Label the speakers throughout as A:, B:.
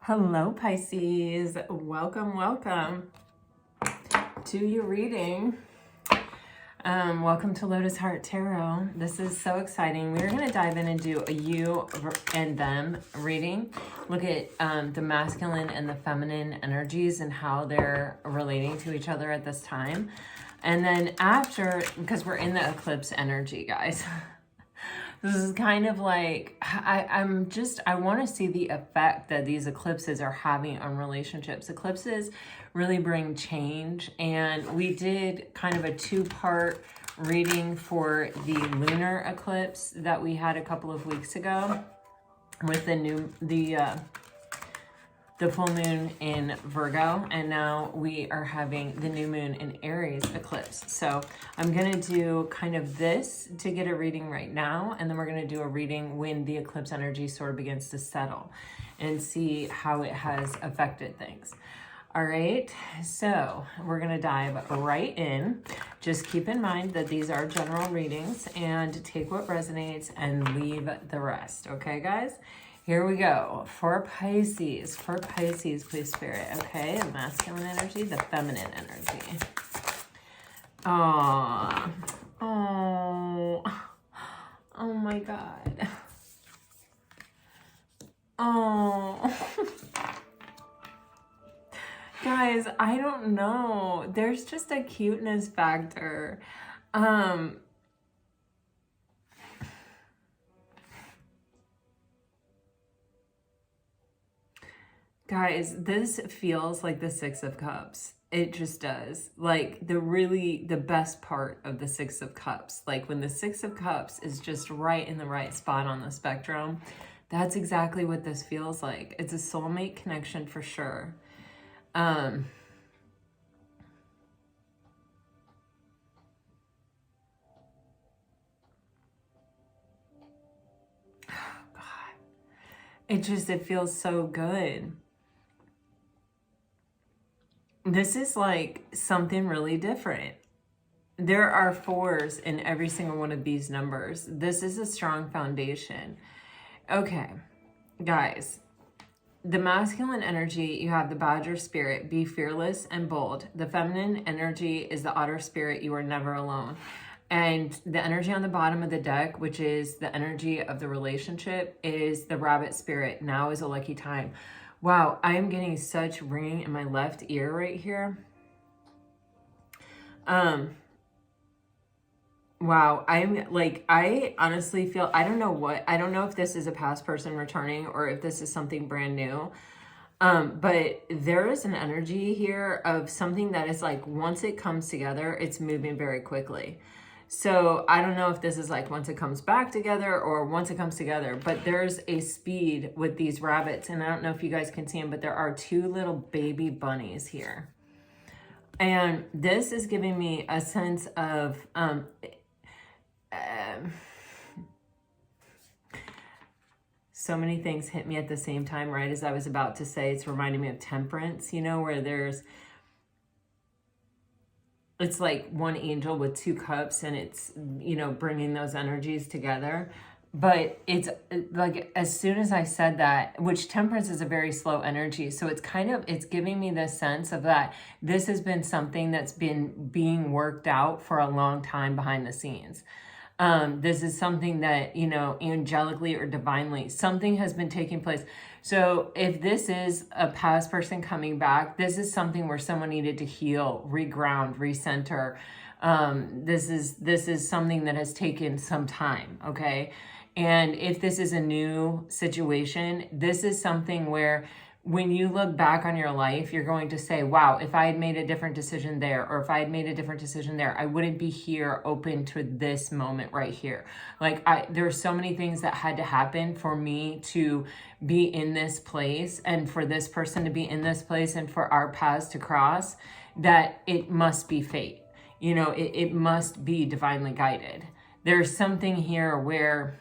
A: Hello, Pisces. Welcome, welcome to your reading. Welcome to Lotus Heart Tarot. This is so exciting. We're going to dive in and do a you and them reading. Look at the masculine and the feminine energies and how they're relating to each other at this time. And then after, because we're in the eclipse energy, guys. This is kind of like, I want to see the effect that these eclipses are having on relationships. Eclipses really bring change, and we did kind of a two-part reading for the lunar eclipse that we had a couple of weeks ago with the full moon in Virgo, and now we are having the new moon in Aries eclipse. So I'm going to do kind of this to get a reading right now, and then we're going to do a reading when the eclipse energy sort of begins to settle and see how it has affected things. All right, so we're going to dive right in. Just keep in mind that these are general readings, and take what resonates and leave the rest. Okay, guys? Here we go. For Pisces, please, Spirit. Okay, the masculine energy, the feminine energy. Oh, my God. Guys, I don't know. There's just a cuteness factor. Guys, this feels like the Six of Cups. It just does. Like the best part of the Six of Cups. Like when the Six of Cups is just right in the right spot on the spectrum, that's exactly what this feels like. It's a soulmate connection for sure. God. It feels so good. This is like something really different. There are fours in every single one of these numbers. This is a strong foundation. Okay, guys, the masculine energy, you have the Badger spirit, be fearless and bold. The feminine energy is the Otter spirit, you are never alone. And the energy on the bottom of the deck, which is the energy of the relationship, is the Rabbit spirit. Now is a lucky time. Wow, I'm getting such ringing in my left ear right here. Wow, I honestly feel, I don't know if this is a past person returning or if this is something brand new. But there is an energy here of something that is like, once it comes together, it's moving very quickly. So I don't know if this is like once it comes back together or once it comes together, but there's a speed with these rabbits. And I don't know if you guys can see them, but there are two little baby bunnies here. And this is giving me a sense of, so many things hit me at the same time, right? As I was about to say, it's reminding me of Temperance, you know, where it's like one angel with two cups, and it's, you know, bringing those energies together. But it's like, as soon as I said that, which Temperance is a very slow energy. So it's giving me this sense of that this has been something that's been being worked out for a long time behind the scenes. This is something that, you know, angelically or divinely, something has been taking place. So if this is a past person coming back, this is something where someone needed to heal, reground, recenter. This is something that has taken some time, okay? And if this is a new situation, this is something where when you look back on your life, you're going to say, wow, if I had made a different decision there, or if I had made a different decision there, I wouldn't be here open to this moment right here. Like there are so many things that had to happen for me to be in this place, and for this person to be in this place, and for our paths to cross, that it must be fate. You know, it must be divinely guided. There's something here where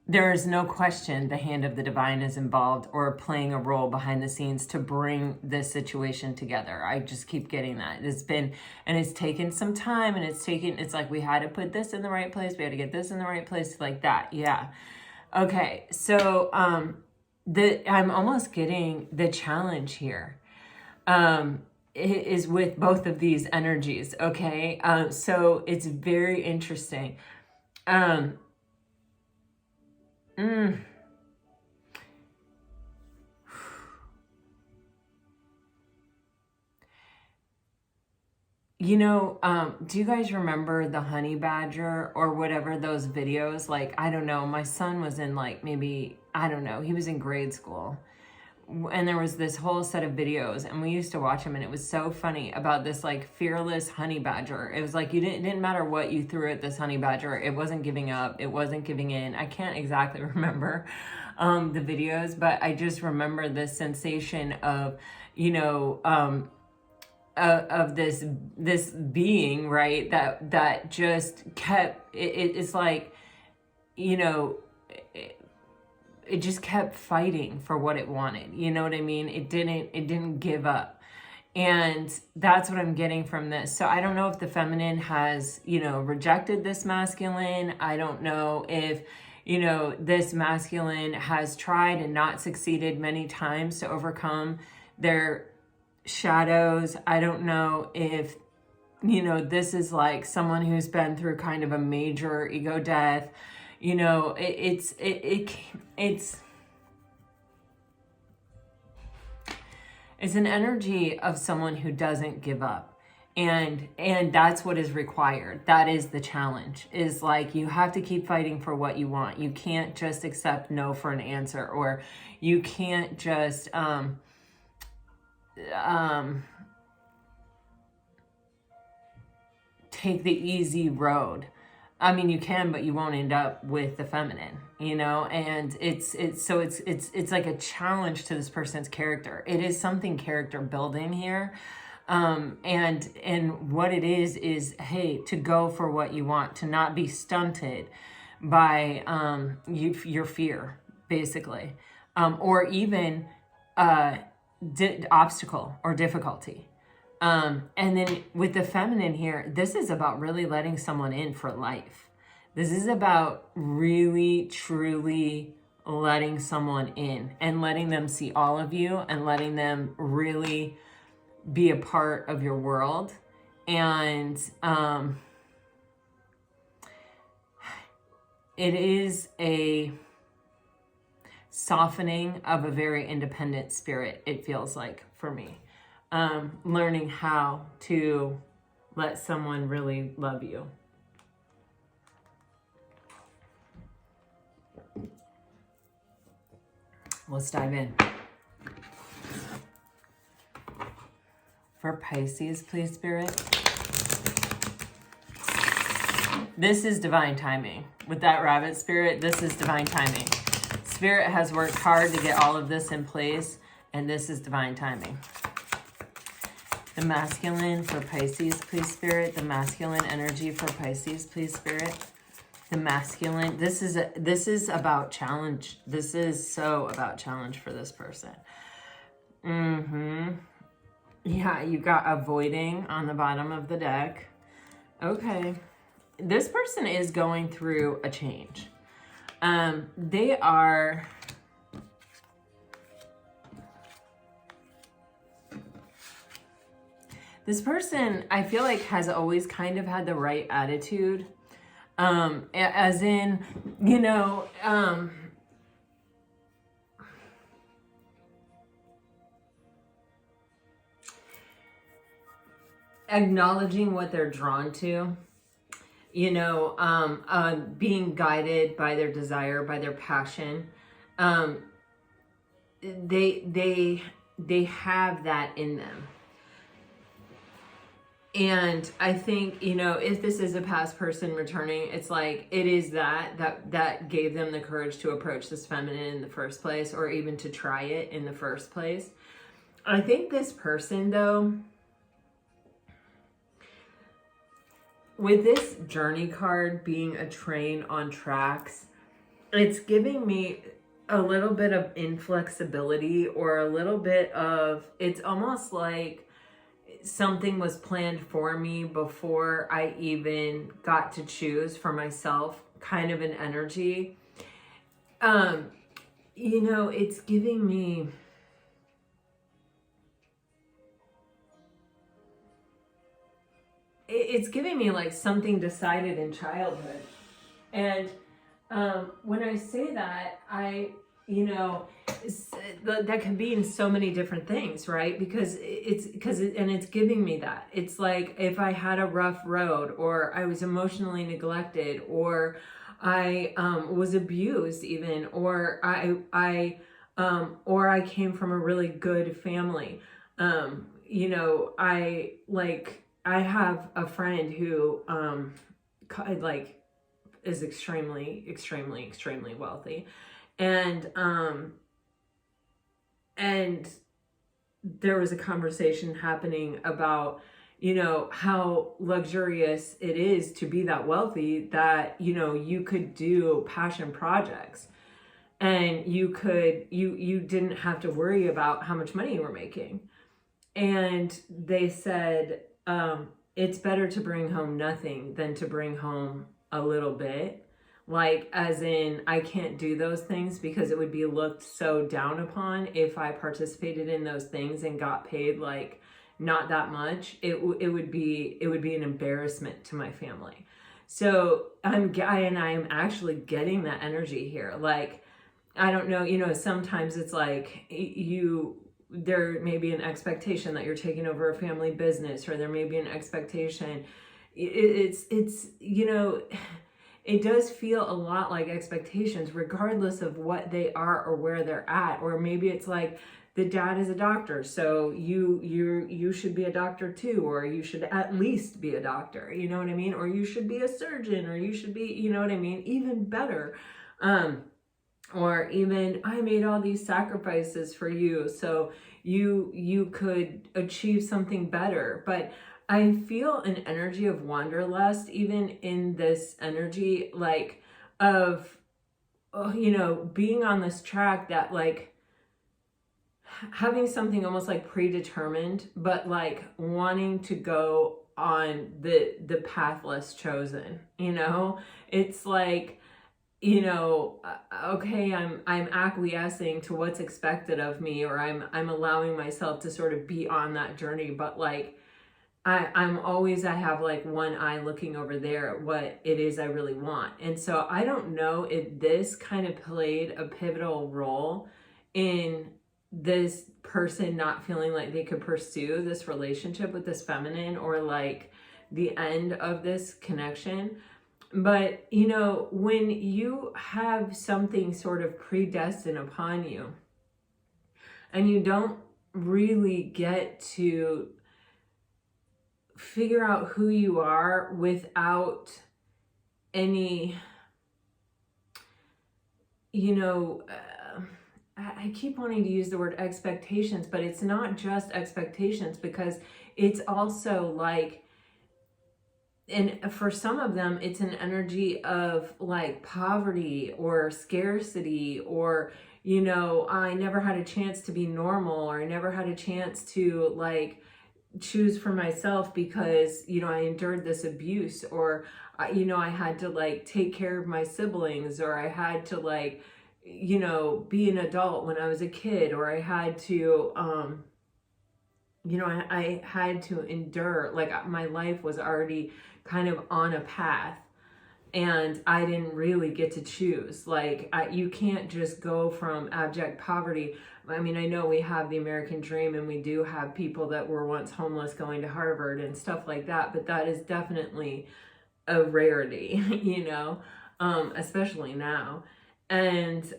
A: there is no question the hand of the divine is involved or playing a role behind the scenes to bring this situation together. I just keep getting that. It's taken some time, and it's like we had to put this in the right place. We had to get this in the right place, like that. Yeah. Okay. So, I'm almost getting the challenge here. Is with both of these energies, okay? So it's very interesting. Um, mm, do you guys remember the honey badger or whatever, those videos? Like, I don't know, my son was in like maybe, I don't know, he was in grade school. And there was this whole set of videos and we used to watch them, and it was so funny about this like fearless honey badger. It was like it didn't matter what you threw at this honey badger, it wasn't giving up, it wasn't giving in. I can't exactly remember the videos, but I just remember this sensation of of this being, right, that just kept it's like, you know it just kept fighting for what it wanted. You know what I mean? It didn't give up. And that's what I'm getting from this. So I don't know if the feminine has, rejected this masculine. I don't know if, this masculine has tried and not succeeded many times to overcome their shadows. I don't know if, this is like someone who's been through kind of a major ego death. It's an energy of someone who doesn't give up. And that's what is required. That is the challenge, is like, you have to keep fighting for what you want. You can't just accept no for an answer, or you can't just, take the easy road. I mean, you can, but you won't end up with the feminine, and it's like a challenge to this person's character. It is something character building here. And what it is, hey, to go for what you want, to not be stunted by, your fear, basically, or even, obstacle or difficulty. And then with the feminine here, this is about really letting someone in for life. This is about really, truly letting someone in and letting them see all of you and letting them really be a part of your world. And it is a softening of a very independent spirit, it feels like, for me. Learning how to let someone really love you. Let's dive in. For Pisces, please, Spirit. This is divine timing. With that rabbit, Spirit, this is divine timing. Spirit has worked hard to get all of this in place, and this is divine timing. The masculine for Pisces, please, Spirit. The masculine energy for Pisces, please, Spirit. The masculine. This is about challenge. This is so about challenge for this person. Yeah, you got avoiding on the bottom of the deck. Okay. This person is going through a change. They are... This person, I feel like, has always kind of had the right attitude. As in, acknowledging what they're drawn to, being guided by their desire, by their passion. They have that in them. And I think, if this is a past person returning, it's like, it is that gave them the courage to approach this feminine in the first place, or even to try it in the first place. I think this person, though, with this journey card being a train on tracks, it's giving me a little bit of inflexibility, or a little bit of, it's almost like something was planned for me before I even got to choose for myself, kind of an energy. you know, it's giving me, it's giving me like something decided in childhood. And when I say that, you know, that can be in so many different things, right? Because it's giving me that. It's like if I had a rough road, or I was emotionally neglected, or I was abused even, or I came from a really good family. You know, I have a friend who like is extremely wealthy, and there was a conversation happening about, you know, how luxurious it is to be that wealthy, that, you know, you could do passion projects, and you didn't have to worry about how much money you were making. And they said, it's better to bring home nothing than to bring home a little bit. Like, as in, I can't do those things because it would be looked so down upon if I participated in those things and got paid like not that much. It would be an embarrassment to my family. So I'm actually getting that energy here. Like, I don't know, you know, sometimes it's like there may be an expectation that you're taking over a family business, or there may be an expectation. It's you know, it does feel a lot like expectations, regardless of what they are or where they're at. Or maybe it's like, the dad is a doctor, so you should be a doctor too, or you should at least be a doctor, you know what I mean? Or you should be a surgeon, or you should be, you know what I mean? Even better. Or even, I made all these sacrifices for you so you could achieve something better. But I feel an energy of wanderlust even in this energy, like, of, you know, being on this track that, like, having something almost like predetermined, but like wanting to go on the path less chosen, you know? It's like, you know, okay, I'm acquiescing to what's expected of me, or I'm allowing myself to sort of be on that journey, but like, I have like one eye looking over there at what it is I really want. And so I don't know if this kind of played a pivotal role in this person not feeling like they could pursue this relationship with this feminine, or like the end of this connection. But, you know, when you have something sort of predestined upon you, and you don't really get to figure out who you are without any, you know, I keep wanting to use the word expectations, but it's not just expectations, because it's also like, and for some of them, it's an energy of like poverty or scarcity, or, you know, I never had a chance to be normal, or I never had a chance to like choose for myself because, you know, I endured this abuse, or, you know, I had to like take care of my siblings, or I had to like, you know, be an adult when I was a kid, or I had to, you know, I had to endure, like my life was already kind of on a path, and I didn't really get to choose. Like, you can't just go from abject poverty. I mean, I know we have the American dream, and we do have people that were once homeless going to Harvard and stuff like that, but that is definitely a rarity, you know, especially now. And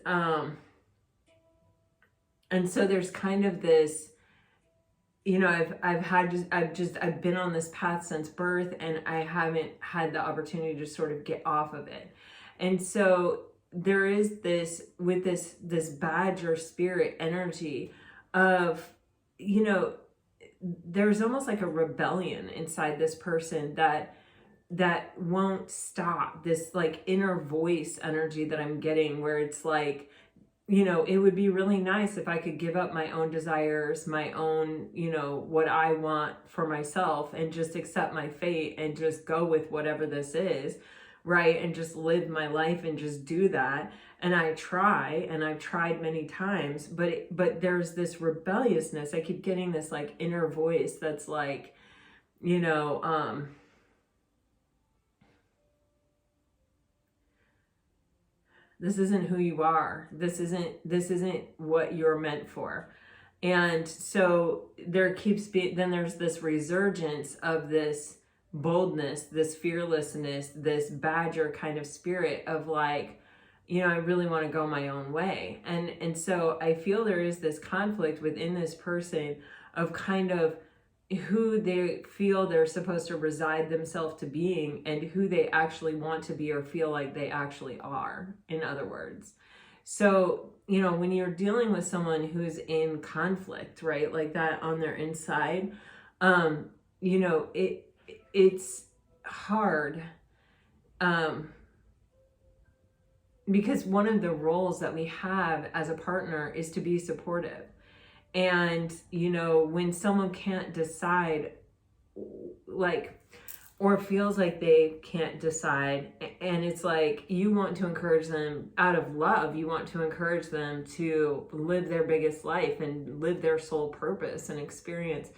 A: so there's kind of this, you know, I've been on this path since birth, and I haven't had the opportunity to sort of get off of it. And so there is this, with this Badger spirit energy of, you know, there's almost like a rebellion inside this person that won't stop, this like inner voice energy that I'm getting, where it's like, you know, it would be really nice if I could give up my own desires, my own, you know, what I want for myself, and just accept my fate and just go with whatever this is, right? And just live my life and just do that. and I try, and I've tried many times, but there's this rebelliousness. I keep getting this like inner voice that's like, you know, this isn't who you are. This isn't what you're meant for. And so there keeps being, then there's this resurgence of this boldness, this fearlessness, this badger kind of spirit of like, you know, I really want to go my own way. And so I feel there is this conflict within this person of kind of who they feel they're supposed to reside themselves to being and who they actually want to be or feel like they actually are, in other words. So, you know, when you're dealing with someone who's in conflict, right, like that on their inside, you know, it's hard, because one of the roles that we have as a partner is to be supportive. And, you know, when someone can't decide, like, or feels like they can't decide, and it's like you want to encourage them out of love, you want to encourage them to live their biggest life and live their soul purpose and experience,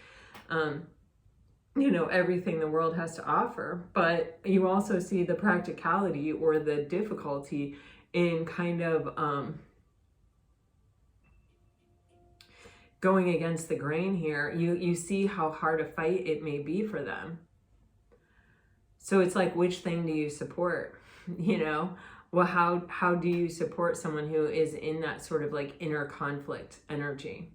A: you know, everything the world has to offer. But you also see the practicality or the difficulty in kind of going against the grain here. You see how hard a fight it may be for them. So it's like, which thing do you support? You know, well, how do you support someone who is in that sort of like inner conflict energy?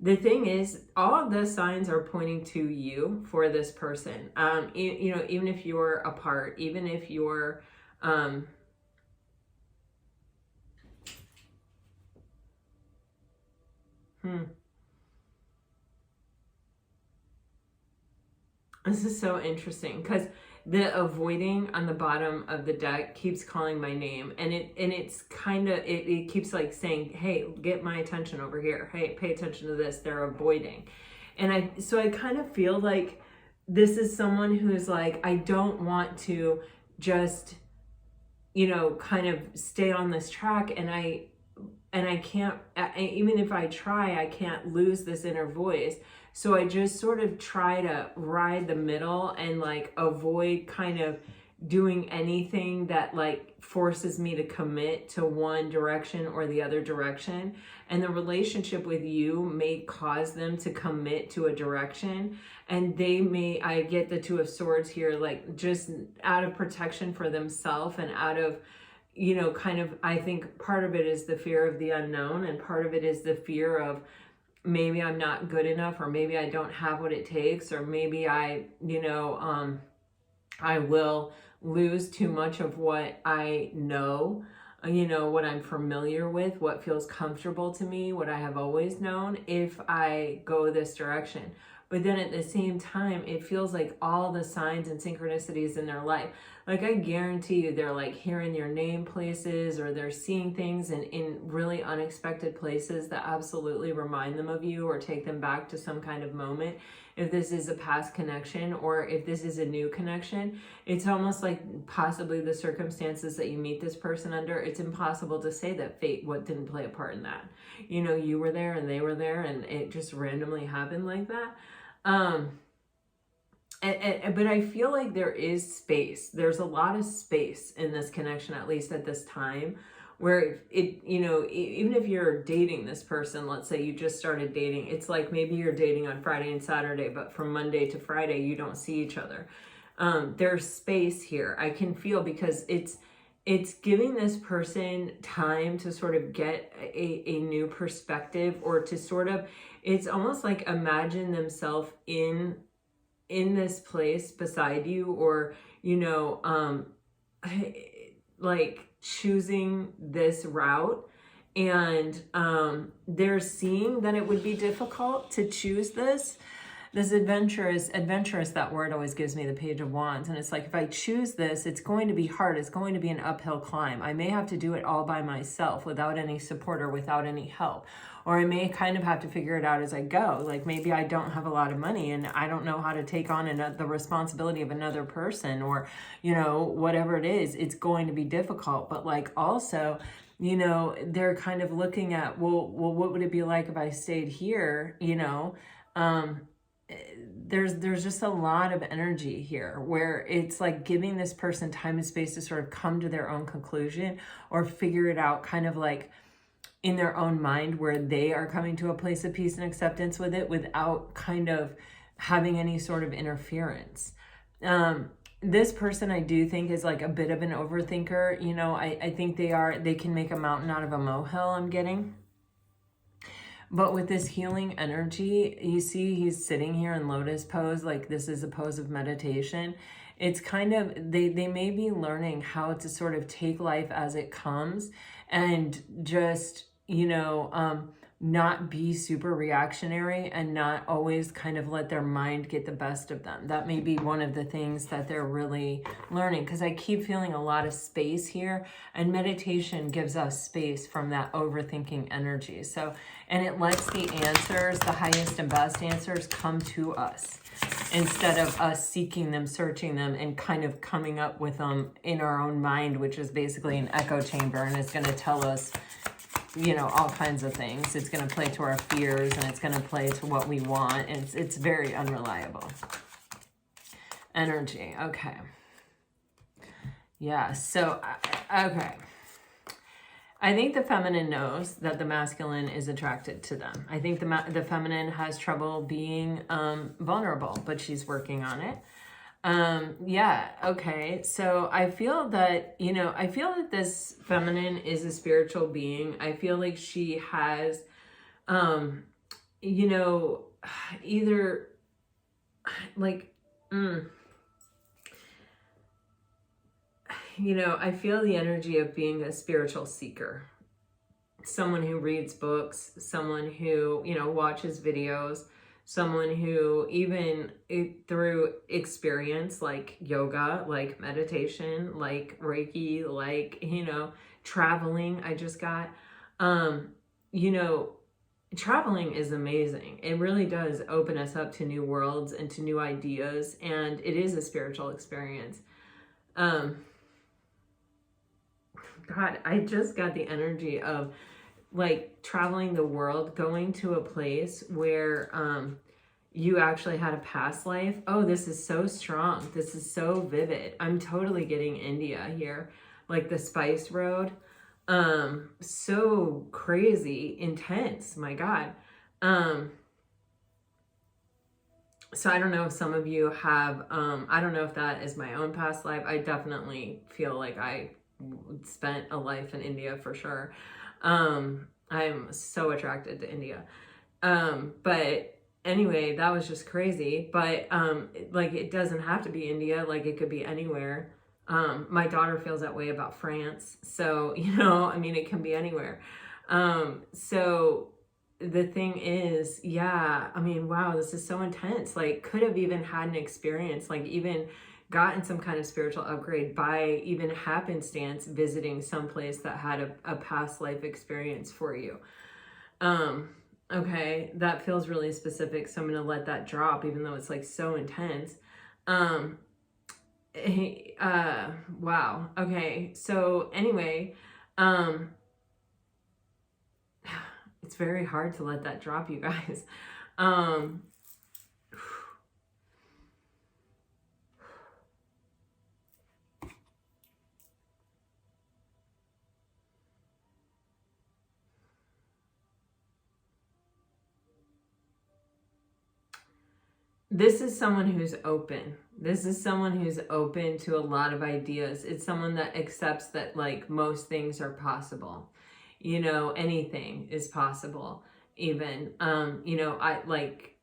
A: The thing is, all of the signs are pointing to you for this person. You know, even if you're apart, even if you're, This is so interesting because the avoiding on the bottom of the deck keeps calling my name, and it's kind of, it keeps like saying, hey, get my attention over here. Hey, pay attention to this. They're avoiding. And I kind of feel like this is someone who's like, I don't want to just, you know, kind of stay on this track, and I can't, even if I try, I can't lose this inner voice. So I just sort of try to ride the middle and like avoid kind of doing anything that like forces me to commit to one direction or the other direction. And the relationship with you may cause them to commit to a direction, and they may, I get the Two of Swords here, like just out of protection for themselves and out of, you know, kind of, I think part of it is the fear of the unknown, and part of it is the fear of maybe I'm not good enough, or maybe I don't have what it takes, or maybe I, you know, I will lose too much of what I know, you know, what I'm familiar with, what feels comfortable to me, what I have always known, if I go this direction. But then at the same time, it feels like all the signs and synchronicities in their life, like I guarantee you they're like hearing your name places, or they're seeing things in really unexpected places that absolutely remind them of you or take them back to some kind of moment. If this is a past connection or if this is a new connection, it's almost like possibly the circumstances that you meet this person under, it's impossible to say that fate didn't play a part in that. You know, you were there and they were there, and it just randomly happened like that. But I feel like there is space. There's a lot of space in this connection, at least at this time, where it, you know, even if you're dating this person, let's say you just started dating, it's like maybe you're dating on Friday and Saturday, but from Monday to Friday, you don't see each other. There's space here. I can feel, because it's giving this person time to sort of get a new perspective, or to sort of, it's almost like imagine themselves in this place beside you, or, you know, like choosing this route. And they're seeing that it would be difficult to choose this adventurous, that word always gives me the Page of Wands. And it's like, if I choose this, it's going to be hard. It's going to be an uphill climb. I may have to do it all by myself without any support or without any help. Or I may kind of have to figure it out as I go. Like maybe I don't have a lot of money and I don't know how to take on the responsibility of another person, or, you know, whatever it is, it's going to be difficult. But like also you know, they're kind of looking at, well, what would it be like if I stayed here? You know, there's just a lot of energy here where it's like giving this person time and space to sort of come to their own conclusion or figure it out kind of like in their own mind, where they are coming to a place of peace and acceptance with it without kind of having any sort of interference. This person I do think is like a bit of an overthinker. You know, I think they can make a mountain out of a molehill, I'm getting. But with this healing energy, you see he's sitting here in lotus pose, like this is a pose of meditation. It's kind of, they may be learning how to sort of take life as it comes and just, you know, not be super reactionary and not always kind of let their mind get the best of them. That may be one of the things that they're really learning, because I keep feeling a lot of space here, and meditation gives us space from that overthinking energy. So, and it lets the answers, the highest and best answers, come to us instead of us seeking them, searching them, and kind of coming up with them in our own mind, which is basically an echo chamber and is going to tell us, you know, all kinds of things. It's going to play to our fears, and it's going to play to what we want. And it's very unreliable energy. Okay. Yeah. So, okay. I think the feminine knows that the masculine is attracted to them. I think the feminine has trouble being vulnerable, but she's working on it. Yeah, okay. So I feel that, you know, I feel that this feminine is a spiritual being. I feel like she has, you know, either like, you know, I feel the energy of being a spiritual seeker, someone who reads books, someone who, you know, watches videos, someone who even through experience like yoga, like meditation, like Reiki, like, you know, traveling, I just got, you know, traveling is amazing. It really does open us up to new worlds and to new ideas, and it is a spiritual experience. God, I just got the energy of like traveling the world, going to a place where you actually had a past life. Oh, this is so strong. This is so vivid. I'm totally getting India here, like the Spice Road. So crazy, intense, my God. So I don't know if some of you have, I don't know if that is my own past life. I definitely feel like I spent a life in India for sure. I'm so attracted to India. But anyway, that was just crazy. But like, it doesn't have to be India. Like, it could be anywhere. My daughter feels that way about France. So, you know, I mean, it can be anywhere. So the thing is, yeah, I mean, wow, this is so intense. Like, could have even had an experience, like even gotten some kind of spiritual upgrade by even happenstance visiting someplace that had a past life experience for you. Okay, that feels really specific, so I'm gonna let that drop, even though it's like so intense. Wow, okay, so anyway, it's very hard to let that drop, you guys. This is someone who's open. This is someone who's open to a lot of ideas. It's someone that accepts that like most things are possible. You know, anything is possible. Even, you know, I like,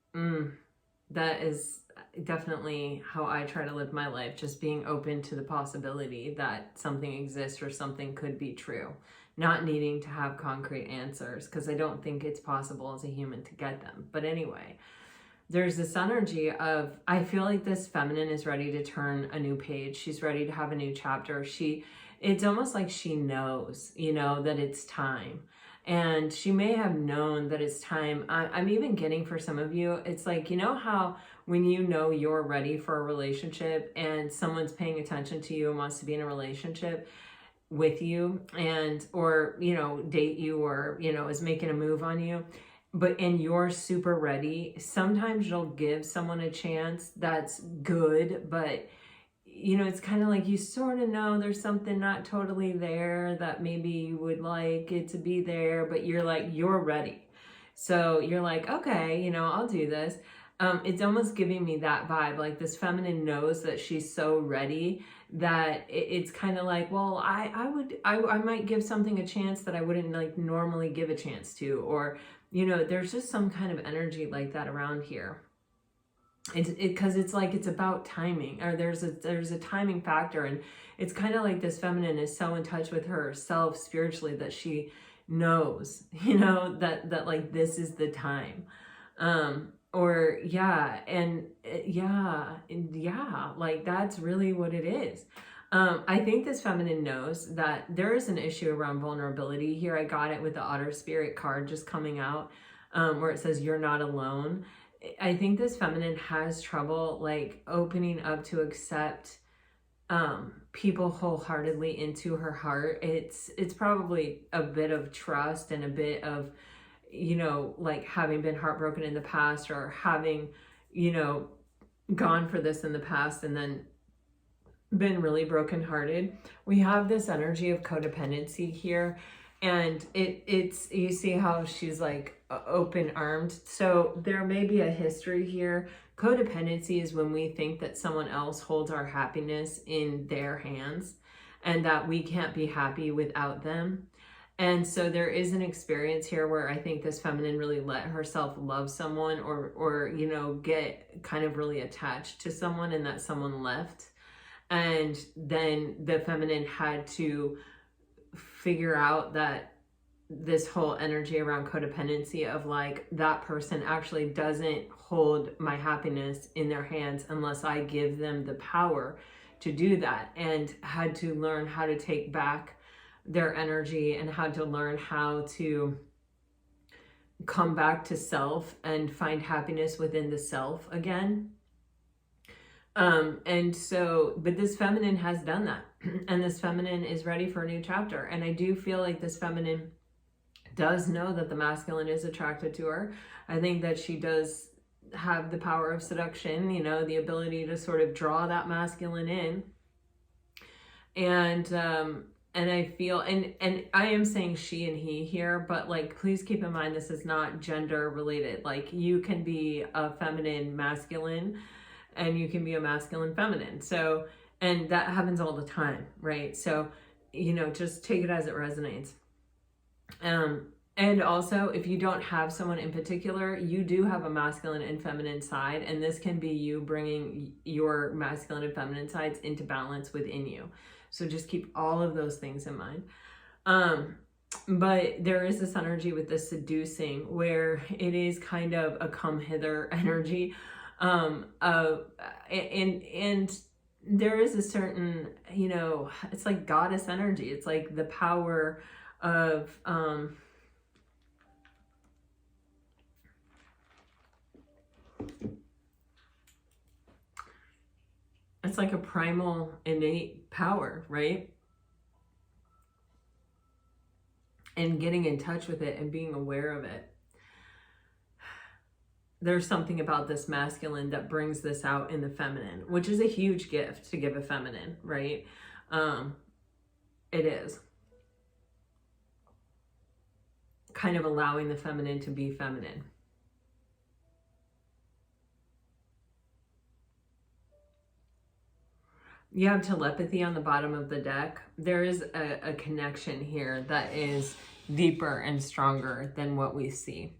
A: that is definitely how I try to live my life. Just being open to the possibility that something exists or something could be true. Not needing to have concrete answers, because I don't think it's possible as a human to get them. But anyway, there's this energy of, I feel like this feminine is ready to turn a new page. She's ready to have a new chapter. It's almost like she knows, you know, that it's time. And she may have known that it's time. I'm even getting for some of you, it's like, you know how when you know you're ready for a relationship and someone's paying attention to you and wants to be in a relationship, with you and, or, you know, date you, or, you know, is making a move on you, and you're super ready, sometimes you'll give someone a chance that's good, but you know, it's kind of like you sort of know there's something not totally there, that maybe you would like it to be there, but you're like, you're ready. So you're like, okay, you know, I'll do this. It's almost giving me that vibe. Like this feminine knows that she's so ready that it's kind of like, well, I might give something a chance that I wouldn't like normally give a chance to, or, you know, there's just some kind of energy like that around here. Because it's like, it's about timing, or there's a timing factor, and it's kind of like this feminine is so in touch with herself spiritually that she knows, you know, that like this is the time. Or yeah, and yeah, like that's really what it is. I think this feminine knows that there is an issue around vulnerability here. I got it with the Otter Spirit card just coming out, where it says you're not alone. I think this feminine has trouble like opening up to accept people wholeheartedly into her heart. It's probably a bit of trust and a bit of, you know, like having been heartbroken in the past, or having, you know, gone for this in the past and then been really brokenhearted. We have this energy of codependency here, and it's you see how she's like open armed. So there may be a history here. Codependency is when we think that someone else holds our happiness in their hands and that we can't be happy without them. And so there is an experience here where I think this feminine really let herself love someone, or you know, get kind of really attached to someone, and that someone left. And then the feminine had to figure out that this whole energy around codependency of like, that person actually doesn't hold my happiness in their hands unless I give them the power to do that, and had to learn how to take back their energy, and how to learn how to come back to self and find happiness within the self again. And so, but this feminine has done that, and this feminine is ready for a new chapter. And I do feel like this feminine does know that the masculine is attracted to her. I think that she does have the power of seduction, you know, the ability to sort of draw that masculine in. And I feel, and I am saying she and he here, but like, please keep in mind, this is not gender related. Like, you can be a feminine masculine, and you can be a masculine feminine. So, and that happens all the time, right? So, you know, just take it as it resonates. And also, if you don't have someone in particular, you do have a masculine and feminine side, and this can be you bringing your masculine and feminine sides into balance within you. So just keep all of those things in mind. But there is this energy with the seducing, where it is kind of a come hither energy. And there is a certain, you know, it's like goddess energy. It's like the power of, it's like a primal innate power, right? And getting in touch with it and being aware of it. There's something about this masculine that brings this out in the feminine, which is a huge gift to give a feminine, right? It is. Kind of allowing the feminine to be feminine. You have telepathy on the bottom of the deck. There is a connection here that is deeper and stronger than what we see.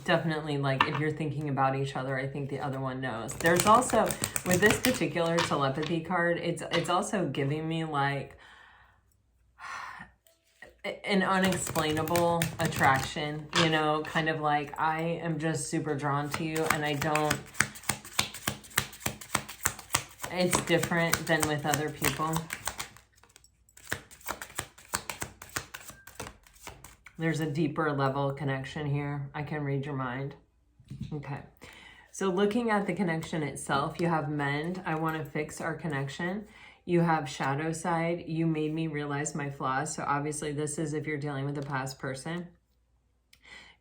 A: Definitely, like, if you're thinking about each other, I think the other one knows. There's also, with this particular telepathy card, it's also giving me like an unexplainable attraction, you know, kind of like, I am just super drawn to you, and I don't, it's different than with other people. There's a deeper level connection here. I can read your mind. Okay. So looking at the connection itself, you have mend. I want to fix our connection. You have shadow side. You made me realize my flaws. So obviously this is if you're dealing with a past person.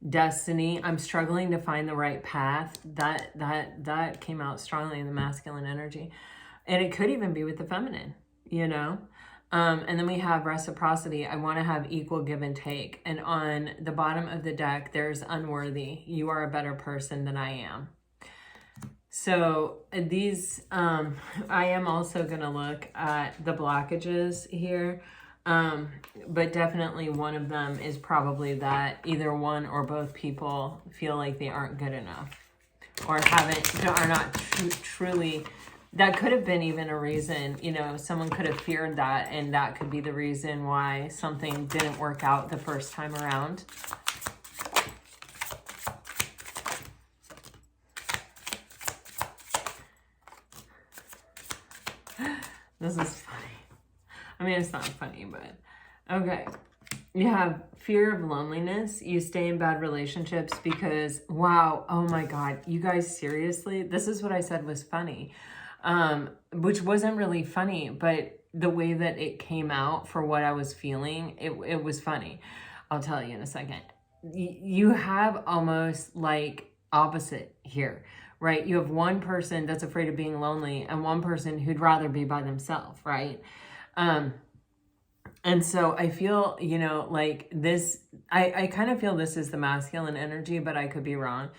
A: Destiny. I'm struggling to find the right path. That came out strongly in the masculine energy. And it could even be with the feminine, you know? And then we have reciprocity. I want to have equal give and take. And on the bottom of the deck, there's unworthy. You are a better person than I am. So these, I am also going to look at the blockages here. But definitely one of them is probably that either one or both people feel like they aren't good enough or are not truly. That could have been even a reason, you know, someone could have feared that, and that could be the reason why something didn't work out the first time around. This is funny. I mean, it's not funny, but okay. You have fear of loneliness. You stay in bad relationships because, wow, oh my God, you guys, seriously? This is what I said was funny. Which wasn't really funny, but the way that it came out for what I was feeling, it was funny. I'll tell you in a second. You have almost like opposite here, right? You have one person that's afraid of being lonely and one person who'd rather be by themselves, right? And so I feel, you know, like this, I kind of feel this is the masculine energy, but I could be wrong.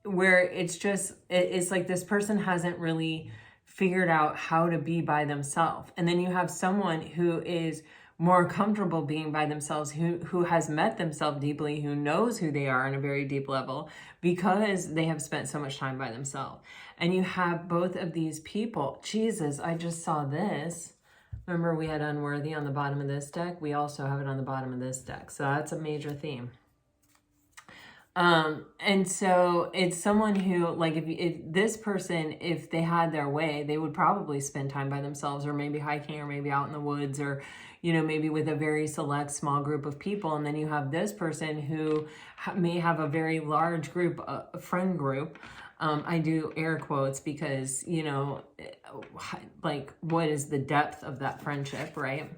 A: Where it's just, it's like this person hasn't really figured out how to be by themselves. And then you have someone who is more comfortable being by themselves, who has met themselves deeply, who knows who they are on a very deep level because they have spent so much time by themselves. And you have both of these people. Jesus, I just saw this. Remember we had unworthy on the bottom of this deck? We also have it on the bottom of this deck. So that's a major theme. And so it's someone who, like, if this person, if they had their way, they would probably spend time by themselves, or maybe hiking, or maybe out in the woods, or, you know, maybe with a very select small group of people. And then you have this person who may have a very large group, friend group. I do air quotes because, you know, like, what is the depth of that friendship, right?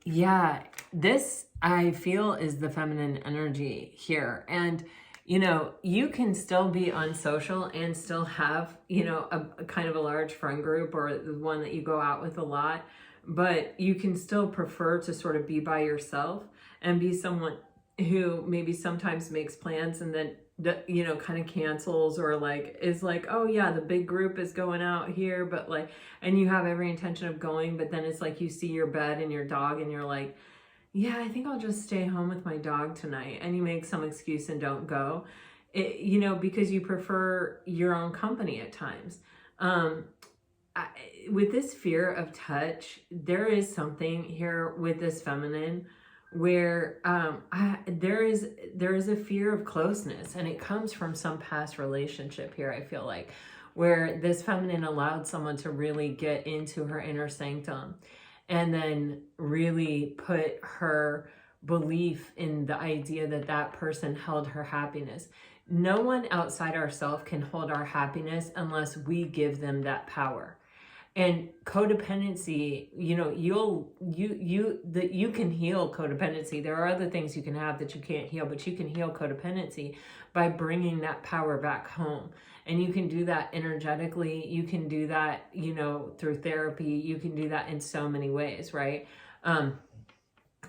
A: Yeah, this I feel is the feminine energy here. And, you know, you can still be unsocial and still have, you know, a kind of a large friend group or the one that you go out with a lot, but you can still prefer to sort of be by yourself and be someone who maybe sometimes makes plans and then, you know, kind of cancels, or like is like, oh yeah, the big group is going out here, but like, and you have every intention of going, but then it's like you see your bed and your dog and you're like, yeah, I think I'll just stay home with my dog tonight, and you make some excuse and don't go, you know, because you prefer your own company at times. With this fear of touch, there is something here with this feminine where there is a fear of closeness, and it comes from some past relationship here, I feel like, where this feminine allowed someone to really get into her inner sanctum and then really put her belief in the idea that that person held her happiness. No one outside ourselves can hold our happiness unless we give them that power. And codependency, you know, you can heal codependency. There are other things you can have that you can't heal, but you can heal codependency by bringing that power back home. And you can do that energetically. You can do that, you know, through therapy. You can do that in so many ways, right?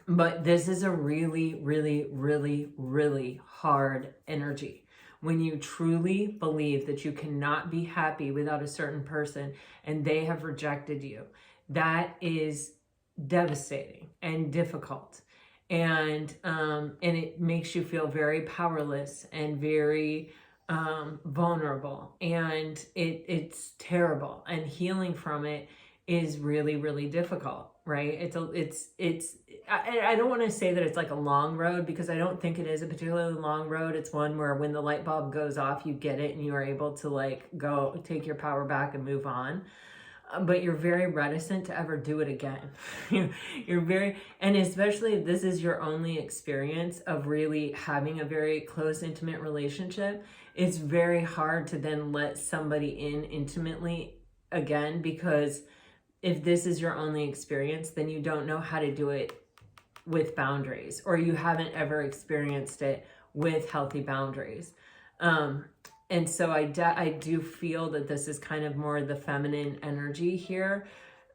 A: But this is a really, really, really, really hard energy. When you truly believe that you cannot be happy without a certain person and they have rejected you, that is devastating and difficult. And it makes you feel very powerless and very vulnerable, and it's terrible, and healing from it is really, really difficult, right? I don't want to say that it's like a long road, because I don't think it is a particularly long road. It's one where when the light bulb goes off, you get it and you are able to like go take your power back and move on. But you're very reticent to ever do it again. You're very, and especially if this is your only experience of really having a very close, intimate relationship, it's very hard to then let somebody in intimately again, because if this is your only experience, then you don't know how to do it with boundaries, or you haven't ever experienced it with healthy boundaries. And so I do feel that this is kind of more the feminine energy here.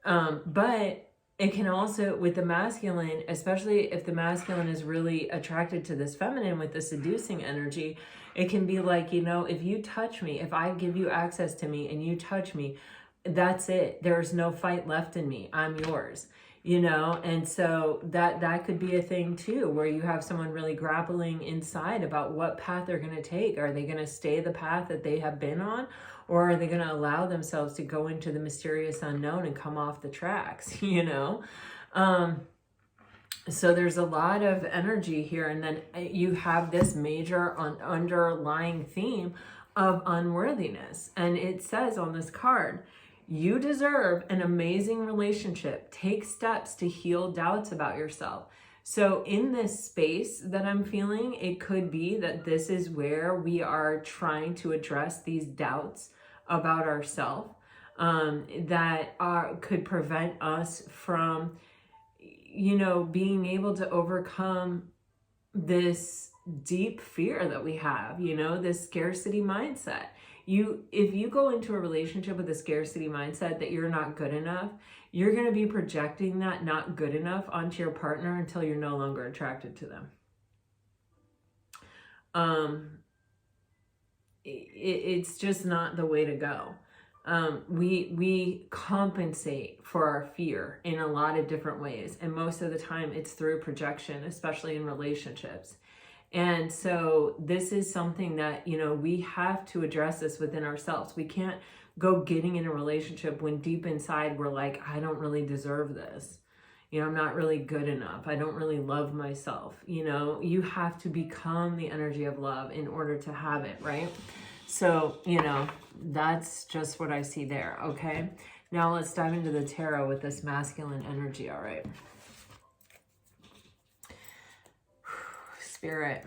A: But it can also, with the masculine, especially if the masculine is really attracted to this feminine with the seducing energy, it can be like, you know, if you touch me, if I give you access to me and you touch me, that's it. There's no fight left in me. I'm yours, you know? And so that could be a thing too, where you have someone really grappling inside about what path they're going to take. Are they going to stay the path that they have been on? Or are they going to allow themselves to go into the mysterious unknown and come off the tracks, you know? So there's a lot of energy here. And then you have this major underlying theme of unworthiness. And it says on this card, you deserve an amazing relationship. Take steps to heal doubts about yourself. So in this space that I'm feeling, it could be that this is where we are trying to address these doubts about ourselves that could prevent us from, you know, being able to overcome this deep fear that we have, you know, this scarcity mindset. If you go into a relationship with a scarcity mindset that you're not good enough, you're going to be projecting that not good enough onto your partner until you're no longer attracted to them. It's just not the way to go. We compensate for our fear in a lot of different ways. And most of the time it's through projection, especially in relationships. And so this is something that, you know, we have to address this within ourselves. We can't go getting in a relationship when deep inside we're like, I don't really deserve this. You know, I'm not really good enough. I don't really love myself. You know, you have to become the energy of love in order to have it, right? So, you know, that's just what I see there, okay? Now let's dive into the tarot with this masculine energy, all right? Spirit.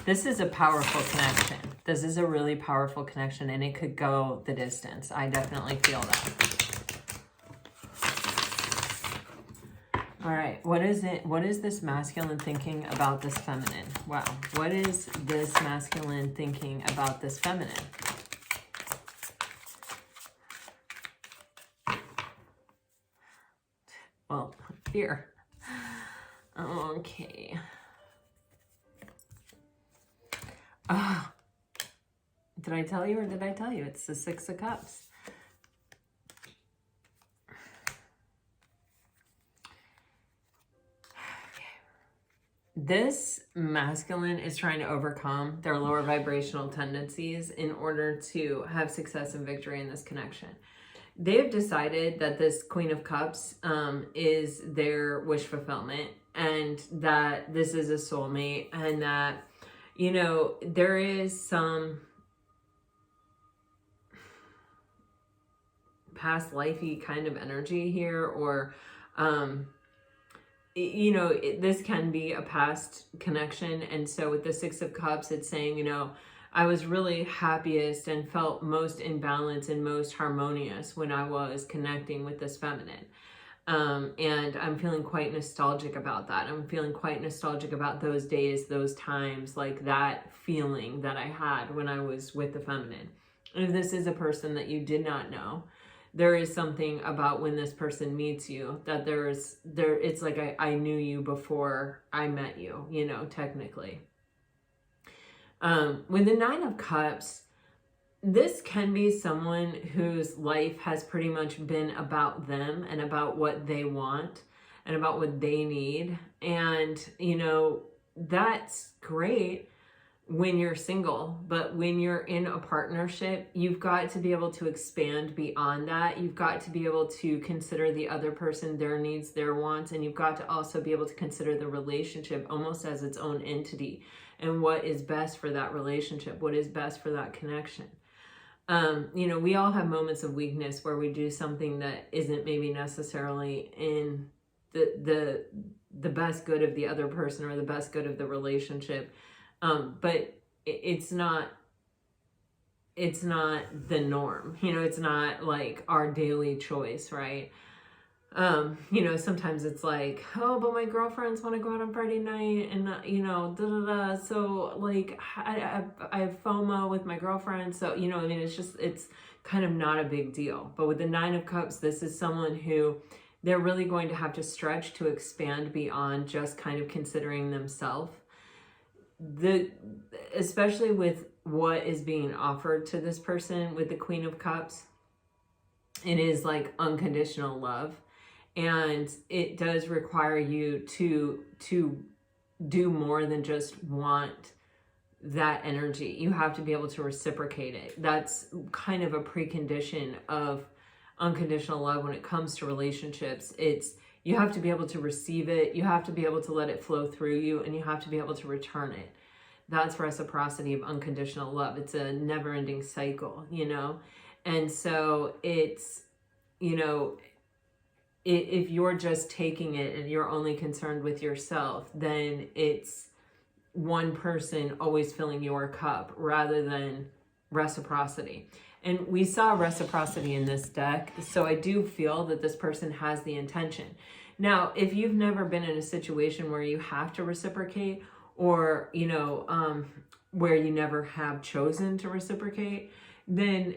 A: This is a powerful connection. This is a really powerful connection, and it could go the distance. I definitely feel that. All right, what is it? What is this masculine thinking about this feminine? Wow, what is this masculine thinking about this feminine? Well, fear. Okay. Ah, did I tell you or did I tell you? It's the Six of Cups. This masculine is trying to overcome their lower vibrational tendencies in order to have success and victory in this connection. They've decided that this Queen of Cups is their wish fulfillment, and that this is a soulmate, and that, you know, there is some past lifey kind of energy here, or you know, this can be a past connection. And so with the Six of Cups, it's saying, you know, I was really happiest and felt most in balance and most harmonious when I was connecting with this feminine. And I'm feeling quite nostalgic about that. I'm feeling quite nostalgic about those days, those times, like that feeling that I had when I was with the feminine. And if this is a person that you did not know, there is something about when this person meets you that it's like I knew you before I met you, you know, technically. With the Nine of Cups, this can be someone whose life has pretty much been about them and about what they want and about what they need. And, you know, that's great when you're single, but when you're in a partnership, you've got to be able to expand beyond that. You've got to be able to consider the other person, their needs, their wants, and you've got to also be able to consider the relationship almost as its own entity and what is best for that relationship, what is best for that connection. You know, we all have moments of weakness where we do something that isn't maybe necessarily in the best good of the other person or the best good of the relationship. But it's not it's not the norm. You know, it's not like our daily choice, right? You know, sometimes it's like, oh, but my girlfriends want to go out on Friday night and, you know, da da da. So like, I have FOMO with my girlfriend. So, you know, I mean, it's kind of not a big deal. But with the Nine of Cups, this is someone who they're really going to have to stretch to expand beyond just kind of considering themselves. Especially with what is being offered to this person with the Queen of Cups, it is like unconditional love. And it does require you to do more than just want that energy. You have to be able to reciprocate it. That's kind of a precondition of unconditional love when it comes to relationships. It's you have to be able to receive it, you have to be able to let it flow through you, and you have to be able to return it. That's reciprocity of unconditional love. It's a never-ending cycle, you know? And so it's, you know, if you're just taking it and you're only concerned with yourself, then it's one person always filling your cup rather than reciprocity. And we saw reciprocity in this deck, so I do feel that this person has the intention. Now, if you've never been in a situation where you have to reciprocate, or, you know, where you never have chosen to reciprocate, then,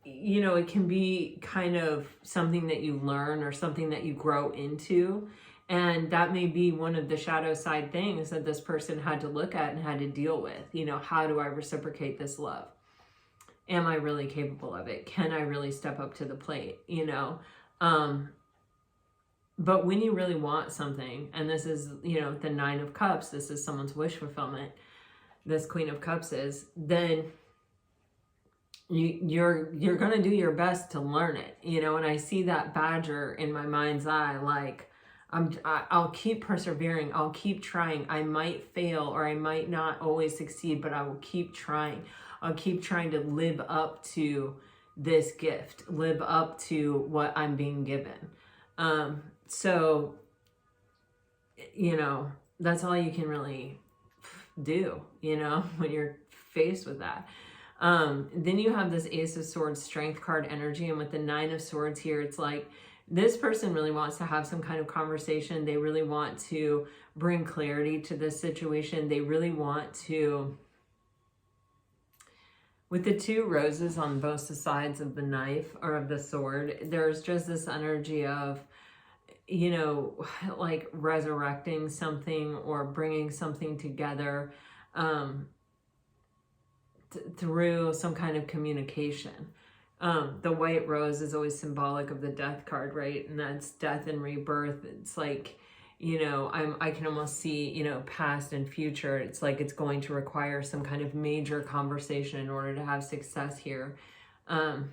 A: you know, it can be kind of something that you learn or something that you grow into. And that may be one of the shadow side things that this person had to look at and had to deal with. You know, how do I reciprocate this love? Am I really capable of it? Can I really step up to the plate? You know, but when you really want something, and this is, you know, the Nine of Cups, this is someone's wish fulfillment, this Queen of Cups is, then you're going to do your best to learn it, you know. And I see that badger in my mind's eye, like, I'll keep persevering. I'll keep trying. I might fail or I might not always succeed, but I will keep trying. I'll keep trying to live up to this gift, live up to what I'm being given. So, you know, that's all you can really do, you know, when you're faced with that. Then you have this Ace of Swords strength card energy. And with the Nine of Swords here, it's like, this person really wants to have some kind of conversation. They really want to bring clarity to this situation. They really want to, with the two roses on both sides of the knife or of the sword, there's just this energy of, you know, like resurrecting something or bringing something together through some kind of communication. The white rose is always symbolic of the death card, right? And that's death and rebirth. It's like, you know, I can almost see, you know, past and future. It's like it's going to require some kind of major conversation in order to have success here for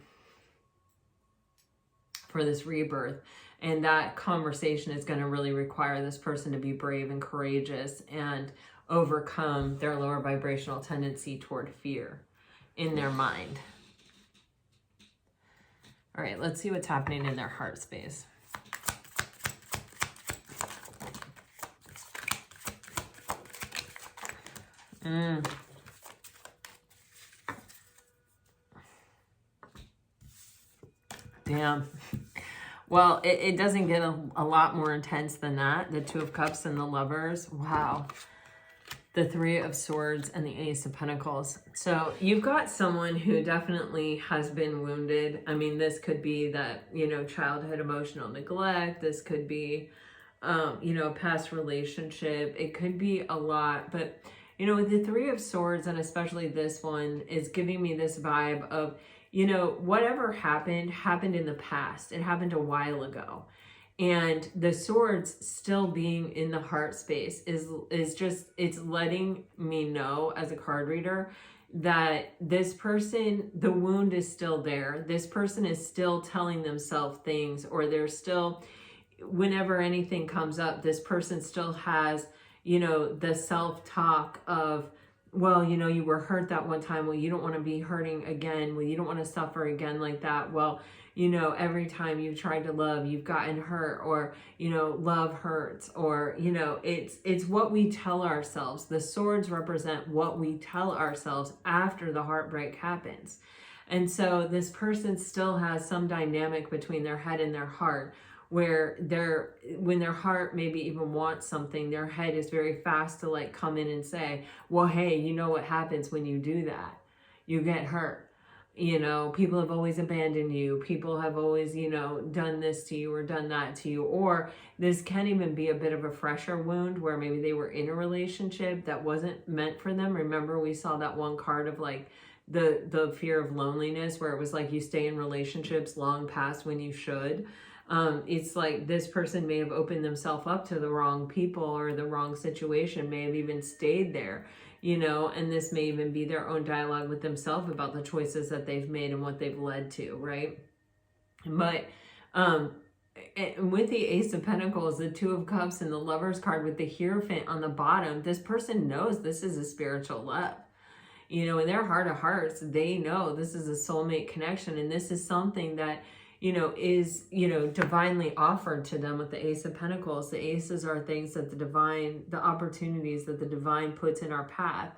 A: this rebirth. And that conversation is going to really require this person to be brave and courageous and overcome their lower vibrational tendency toward fear in their mind. All right, let's see what's happening in their heart space. Damn. Well, it doesn't get a lot more intense than that. The Two of Cups and the Lovers. Wow. The Three of Swords and the Ace of Pentacles. So you've got someone who definitely has been wounded. I mean, this could be that, you know, childhood emotional neglect. This could be, you know, past relationship. It could be a lot. But, you know, with the Three of Swords, and especially this one, is giving me this vibe of, you know, whatever happened in the past. It happened a while ago. And the swords still being in the heart space is just, it's letting me know as a card reader that this person, the wound is still there. This person is still telling themselves things, or they're still, whenever anything comes up, this person still has, you know, the self-talk of, well, you know, you were hurt that one time. Well, you don't want to be hurting again. Well, you don't want to suffer again like that. Well, you know, every time you've tried to love, you've gotten hurt, or, you know, love hurts, or, you know, it's what we tell ourselves. The swords represent what we tell ourselves after the heartbreak happens. And so this person still has some dynamic between their head and their heart, where when their heart maybe even wants something, their head is very fast to like come in and say, well, hey, you know what happens when you do that? You get hurt. You know, people have always abandoned you. People have always, you know, done this to you or done that to you. Or this can even be a bit of a fresher wound where maybe they were in a relationship that wasn't meant for them. Remember, we saw that one card of like the fear of loneliness, where it was like you stay in relationships long past when you should. It's like this person may have opened themselves up to the wrong people or the wrong situation, may have even stayed there, you know, and this may even be their own dialogue with themselves about the choices that they've made and what they've led to, right? But with the Ace of Pentacles, the Two of Cups, and the Lover's card with the Hierophant on the bottom, this person knows this is a spiritual love. You know, in their heart of hearts, they know this is a soulmate connection, and this is something that, you know, is, you know, divinely offered to them with the Ace of Pentacles. The aces are things that the opportunities that the divine puts in our path.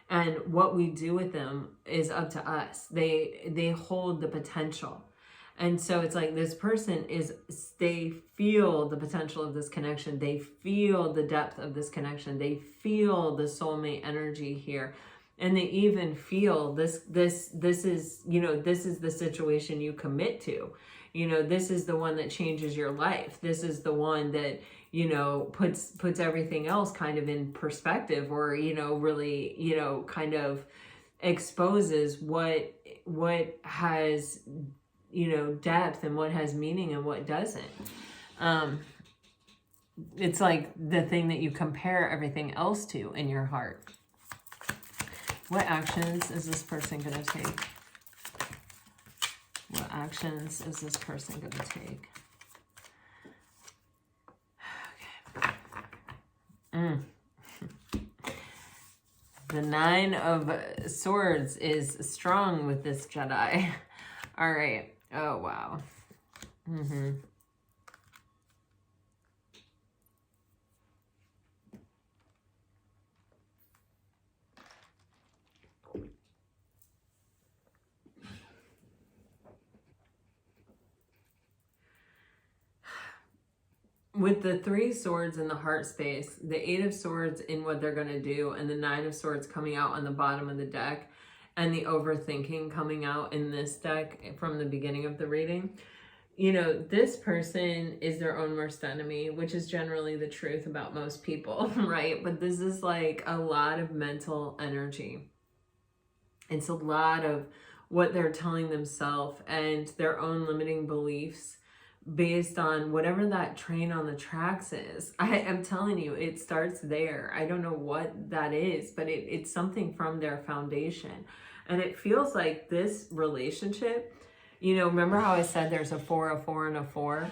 A: And what we do with them is up to us. They hold the potential. And so it's like this person they feel the potential of this connection. They feel the depth of this connection. They feel the soulmate energy here. And they even feel this is, you know, this is the situation you commit to. You know, this is the one that changes your life. This is the one that, you know, puts everything else kind of in perspective, or, you know, really, you know, kind of exposes what has, you know, depth, and what has meaning and what doesn't. It's like the thing that you compare everything else to in your heart. What actions is this person going to take? What actions is this person going to take? Okay. The Nine of Swords is strong with this Jedi. All right. Oh, wow. With the Three Swords in the heart space, the Eight of Swords in what they're going to do, and the Nine of Swords coming out on the bottom of the deck, and the overthinking coming out in this deck from the beginning of the reading, you know, this person is their own worst enemy, which is generally the truth about most people, right? But this is like a lot of mental energy. It's a lot of what they're telling themselves and their own limiting beliefs, based on whatever that train on the tracks is. I am telling you, it starts there. I don't know what that is, but it's something from their foundation. And it feels like this relationship, you know, remember how I said there's a 4, a 4, and a 4?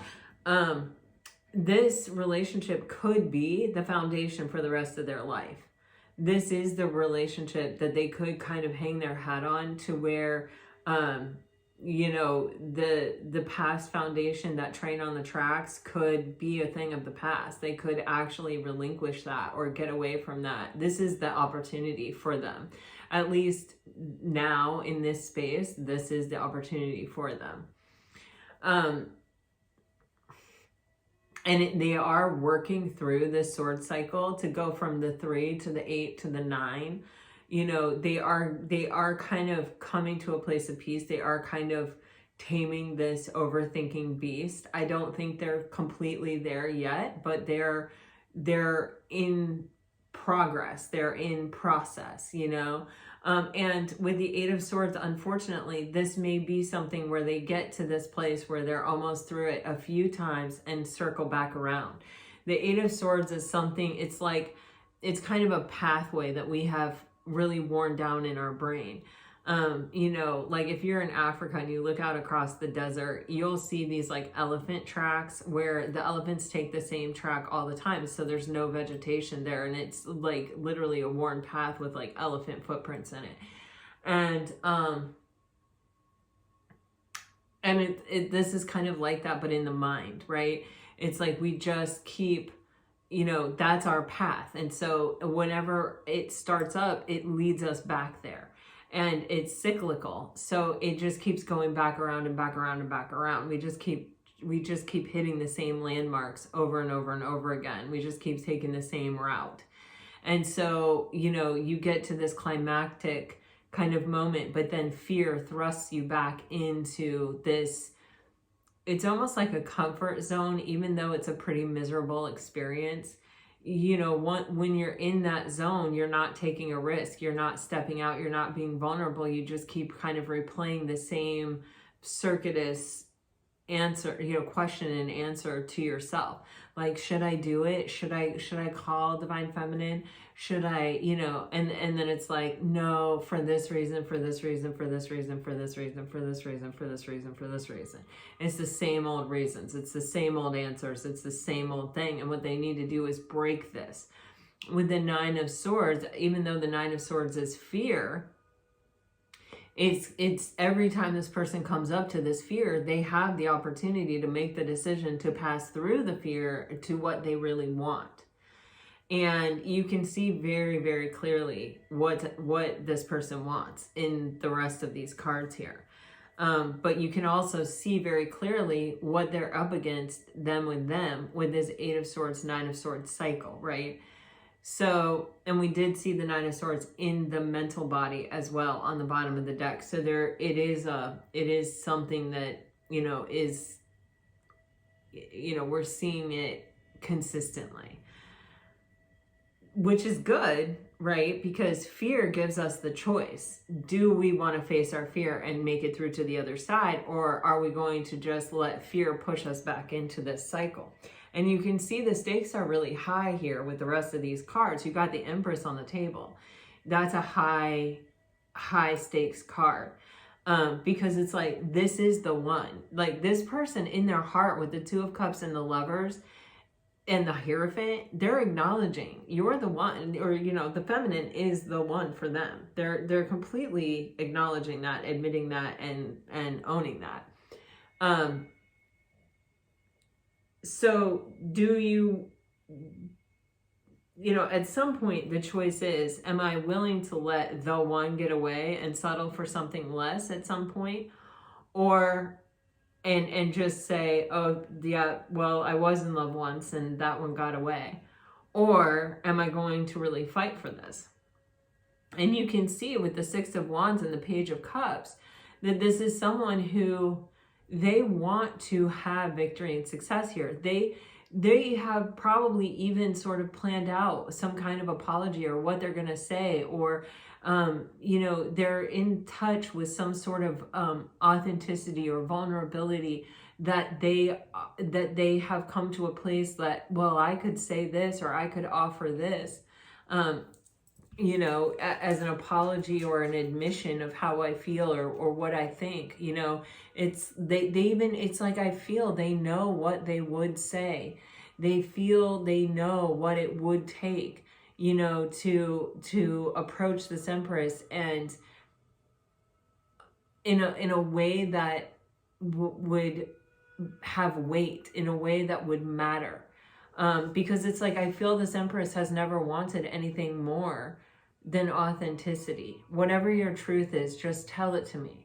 A: This relationship could be the foundation for the rest of their life. This is the relationship that they could kind of hang their hat on, to where, you know, the past foundation, that train on the tracks, could be a thing of the past. They could actually relinquish that or get away from that. This is the opportunity for them. At least now in this space, this is the opportunity for them. And they are working through this sword cycle to go from the 3 to the 8 to the 9. You know, they are kind of coming to a place of peace. They are kind of taming this overthinking beast. I don't think they're completely there yet, but they're in progress. They're in process, you know. And with the 8 of Swords, unfortunately, this may be something where they get to this place where they're almost through it a few times and circle back around. The 8 of Swords is something, it's like, it's kind of a pathway that we have really worn down in our brain. You know, like if you're in Africa and you look out across the desert, you'll see these like elephant tracks where the elephants take the same track all the time. So there's no vegetation there, and it's like literally a worn path with like elephant footprints in it. And this is kind of like that, but in the mind, right? It's like we just keep, that's our path. And so whenever it starts up, it leads us back there. And it's cyclical. So it just keeps going back around and back around and back around. We just keep hitting the same landmarks over and over and over again. We just keep taking the same route. And so, you get to this climactic kind of moment, but then fear thrusts you back into this. It's almost like a comfort zone, even though it's a pretty miserable experience. When you're in that zone, you're not taking a risk. You're not stepping out. You're not being vulnerable. You just keep kind of replaying the same circuitous answer, question and answer to yourself. Like, should I do it? Should I call divine feminine? Should I, and then it's like, no, for this reason, for this reason, for this reason, for this reason, for this reason, for this reason, for this reason. It's the same old reasons. It's the same old answers. It's the same old thing. And what they need to do is break this. With the Nine of Swords, even though the Nine of Swords is fear, it's every time this person comes up to this fear, they have the opportunity to make the decision to pass through the fear to what they really want. And you can see very, very clearly what this person wants in the rest of these cards here. But you can also see very clearly what they're up against with this Eight of Swords, Nine of Swords cycle, right? So, and we did see the Nine of Swords in the mental body as well on the bottom of the deck. So it is something that, is, we're seeing it consistently, which is good, right? Because fear gives us the choice. Do we want to face our fear and make it through to the other side? Or are we going to just let fear push us back into this cycle? And you can see the stakes are really high here with the rest of these cards. You got the Empress on the table. That's a high stakes card. Because it's like, this is the one. Like, this person in their heart with the Two of Cups and the Lovers and the Hierophant, they're acknowledging you're the one, or, the feminine is the one for them. They're completely acknowledging that, admitting that, and owning that. So do you, at some point the choice is, am I willing to let the one get away and settle for something less at some point? Or, and just say, oh yeah, well, I was in love once and that one got away. Or am I going to really fight for this? And you can see with the Six of Wands and the Page of Cups that this is someone who, they want to have victory and success here. They have probably even sort of planned out some kind of apology or what they're going to say, or they're in touch with some sort of authenticity or vulnerability that they have come to a place that, well, I could say this, or I could offer this, as an apology or an admission of how I feel or what I think. It's it's like, I feel they know what they would say. They feel they know what it would take, to approach this Empress, and in a way that would have weight, in a way that would matter. Because it's like, I feel this Empress has never wanted anything more than authenticity. Whatever your truth is, just tell it to me.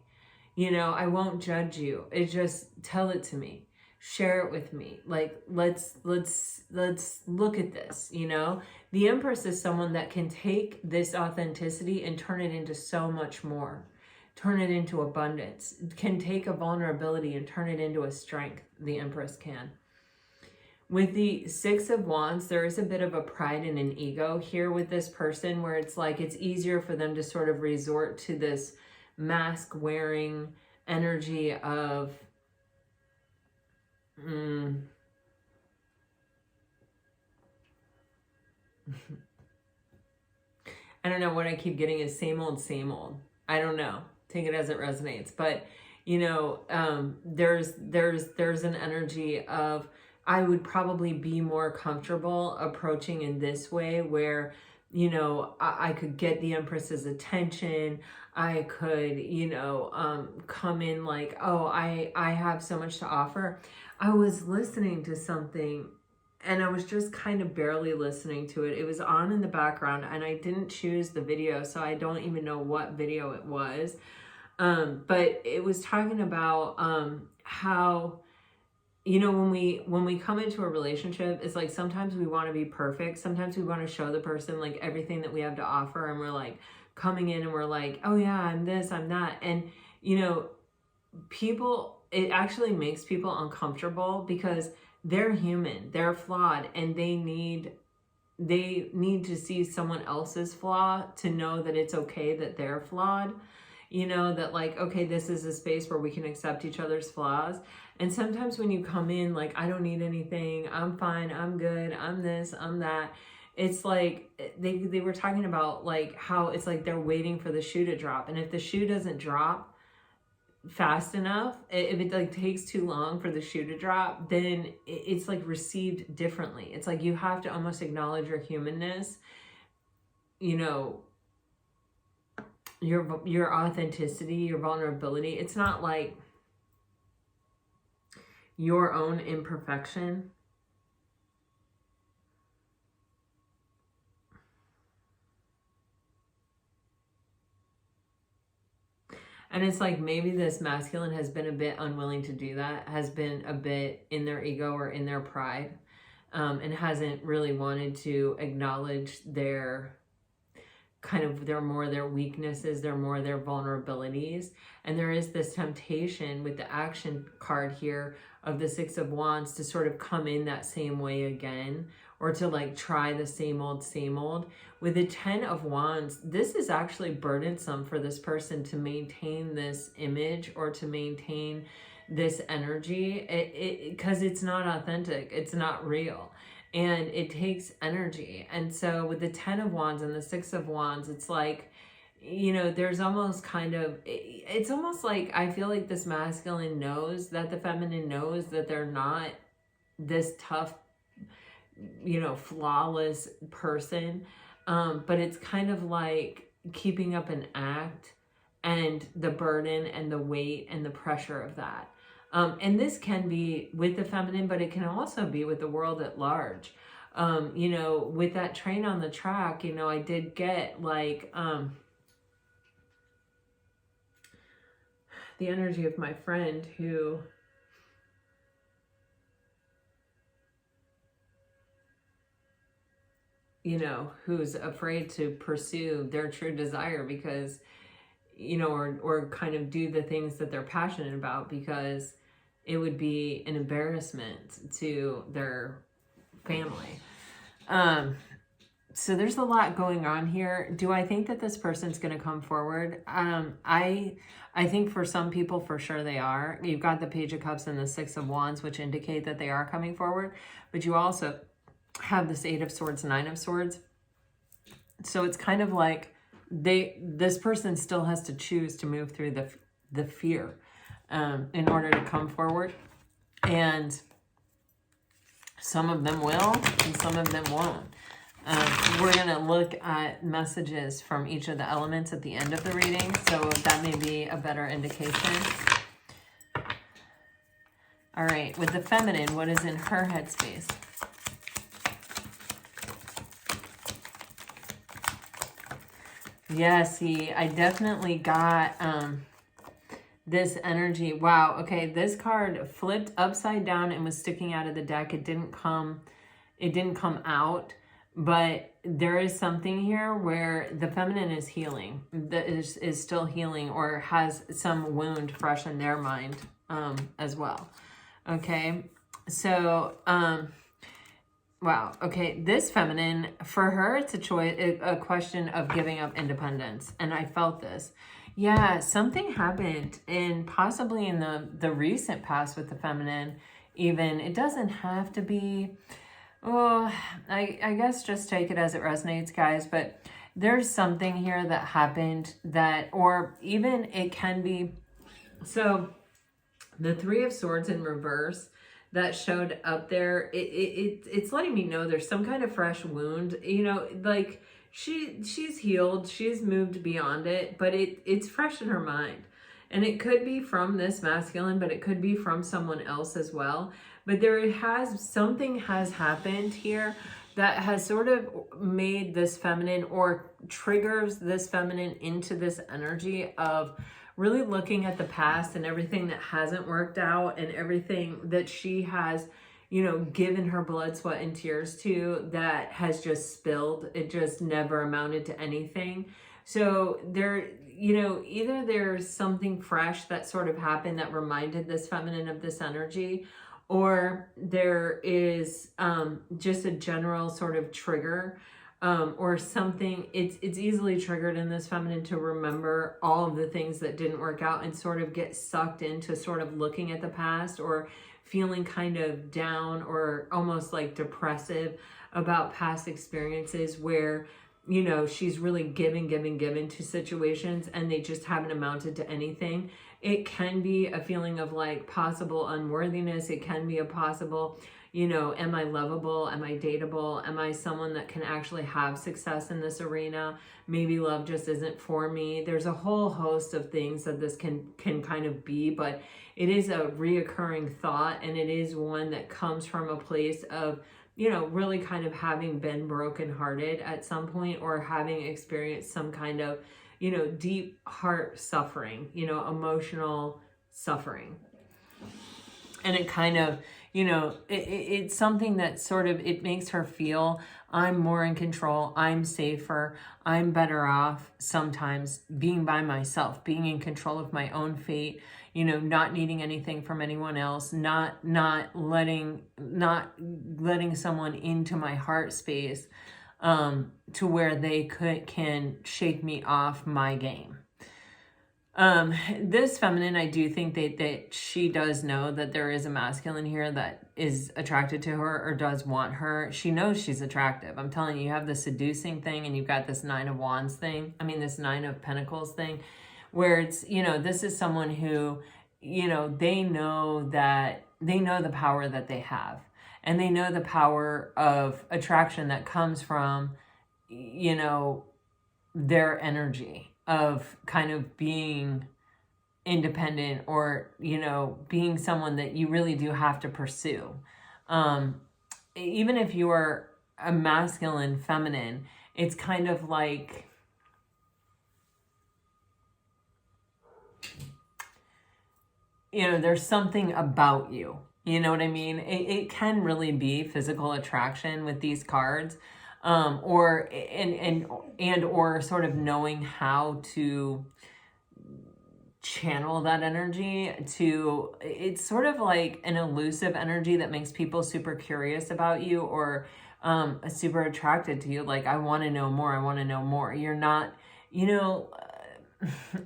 A: I won't judge you. Just tell it to me. Share it with me. Like, let's look at this. The Empress is someone that can take this authenticity and turn it into so much more. Turn it into abundance. Can take a vulnerability and turn it into a strength. The Empress can. With the Six of Wands, there is a bit of a pride and an ego here with this person, where it's like, it's easier for them to sort of resort to this mask wearing energy of I don't know, what I keep getting is same old, same old. I don't know. Take it as it resonates. But, there's an energy of, I would probably be more comfortable approaching in this way, where you know, I could get the Empress's attention. I could, you know, come in like, oh, I have so much to offer. I was listening to something and I was just kind of barely listening to it. It was on in the background and I didn't choose the video, so I don't even know what video it was. But it was talking about how, you know, when we come into a relationship, it's like sometimes we want to be perfect. Sometimes we want to show the person like everything that we have to offer, and we're like coming in and we're like, oh yeah, I'm this, I'm that. And you know, people, it actually makes people uncomfortable because they're human, they're flawed, and they need to see someone else's flaw to know that it's okay that they're flawed. You know, that like, okay, this is a space where we can accept each other's flaws. And sometimes when you come in like, I don't need anything, I'm fine, I'm good, I'm this, I'm that, it's like they were talking about like how it's like they're waiting for the shoe to drop, and if the shoe doesn't drop fast enough, if it like takes too long for the shoe to drop, then it's like received differently. It's like you have to almost acknowledge your humanness, you know, your authenticity, your vulnerability. It's not like your own imperfection. And it's like maybe this masculine has been a bit unwilling to do that, has been a bit in their ego or in their pride, and hasn't really wanted to acknowledge their kind of their weaknesses, their vulnerabilities. And there is this temptation with the action card here of the Six of Wands to sort of come in that same way again, or to like try the same old. With the Ten of Wands, this is actually burdensome for this person to maintain this image or to maintain this energy, because it's not authentic, it's not real, and it takes energy. And so with the Ten of Wands and the Six of Wands, it's like, you know, there's almost kind of, it's almost like I feel like this masculine knows that the feminine knows that they're not this tough, you know, flawless person, but it's kind of like keeping up an act and the burden and the weight and the pressure of that. And this can be with the feminine, but it can also be with the world at large. You know, with that train on the track, you know, I did get like the energy of my friend who, you know, who's afraid to pursue their true desire because, you know, or kind of do the things that they're passionate about because it would be an embarrassment to their family. So there's a lot going on here. Do I think that this person's going to come forward? I think for some people, for sure they are. You've got the Page of Cups and the Six of Wands, which indicate that they are coming forward. But you also have this Eight of Swords, Nine of Swords. So it's kind of like this person still has to choose to move through the fear in order to come forward. And some of them will, and some of them won't. We're going to look at messages from each of the elements at the end of the reading, so that may be a better indication. All right, with the feminine, what is in her headspace? Yeah, see, I definitely got this energy. Wow, okay, this card flipped upside down and was sticking out of the deck. It didn't come out, but there is something here where the feminine is healing, that is still healing, or has some wound fresh in their mind as well. Okay, so wow, okay, this feminine, for her, it's a question of giving up independence, and I felt this. Yeah, something happened, and possibly in the recent past with the feminine, even. It doesn't have to be, oh, I guess just take it as it resonates, guys, but there's something here that happened that, or even it can be, so the Three of Swords in reverse that showed up there, it's letting me know there's some kind of fresh wound, you know, like she's healed, she's moved beyond it, but it's fresh in her mind. And it could be from this masculine, but it could be from someone else as well. But something has happened here that has sort of made this feminine, or triggers this feminine into this energy of really looking at the past and everything that hasn't worked out and everything that she has, given her blood, sweat, and tears to, that has just spilled. It just never amounted to anything. So there, either there's something fresh that sort of happened that reminded this feminine of this energy, or there is just a general sort of trigger, or something. It's easily triggered in this feminine to remember all of the things that didn't work out and sort of get sucked into sort of looking at the past, or feeling kind of down or almost like depressive about past experiences where, she's really given to situations and they just haven't amounted to anything. It can be a feeling of like possible unworthiness. It can be a possible, am I lovable? Am I dateable? Am I someone that can actually have success in this arena? Maybe love just isn't for me. There's a whole host of things that this can kind of be, but it is a reoccurring thought, and it is one that comes from a place of, really kind of having been brokenhearted at some point, or having experienced some kind of, deep heart suffering, emotional suffering. And it kind of, it's something that sort of, it makes her feel, I'm more in control, I'm safer, I'm better off sometimes being by myself, being in control of my own fate, not needing anything from anyone else, not letting someone into my heart space, to where they can shake me off my game. This feminine, I do think that she does know that there is a masculine here that is attracted to her or does want her. She knows she's attractive. I'm telling you, you have the seducing thing and you've got this Nine of Wands thing. This Nine of Pentacles thing, where it's, this is someone who, they know the power that they have, and they know the power of attraction that comes from, their energy of kind of being independent, or, being someone that you really do have to pursue. Even if you are a masculine feminine, it's kind of like, there's something about you, you know what I mean? It can really be physical attraction with these cards, or sort of knowing how to channel that energy to, it's sort of like an elusive energy that makes people super curious about you, or super attracted to you. Like, I want to know more. You're not,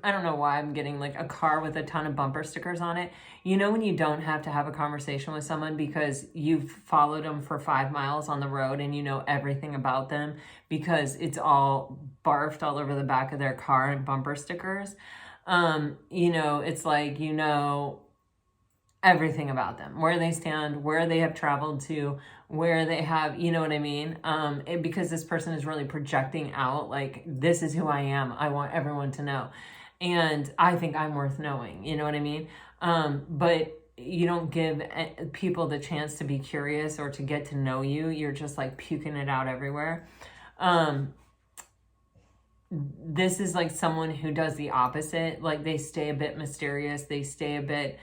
A: I don't know why I'm getting like a car with a ton of bumper stickers on it. When you don't have to have a conversation with someone because you've followed them for 5 miles on the road and you know everything about them because it's all barfed all over the back of their car and bumper stickers. It's like, everything about them, where they stand, where they have traveled to, where they have, you know what I mean? Because this person is really projecting out, like, this is who I am. I want everyone to know. And I think I'm worth knowing, you know what I mean? But you don't give people the chance to be curious or to get to know you. You're just like puking it out everywhere. This is like someone who does the opposite. Like, they stay a bit mysterious. They stay a bit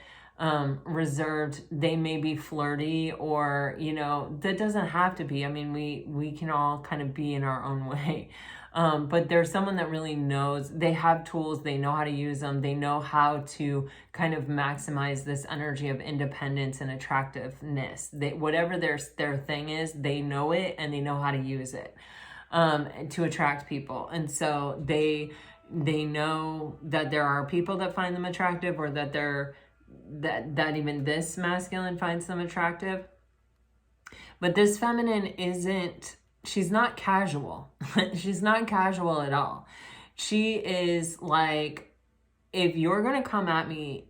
A: reserved. They may be flirty, or, that doesn't have to be. We can all kind of be in our own way. But there's someone that really knows, they have tools, they know how to use them, they know how to kind of maximize this energy of independence and attractiveness. Whatever their thing is, they know it and they know how to use it to attract people. And so they know that there are people that find them attractive, or that that even this masculine finds them attractive. But this feminine she's not casual. She's not casual at all. She is like, if you're going to come at me,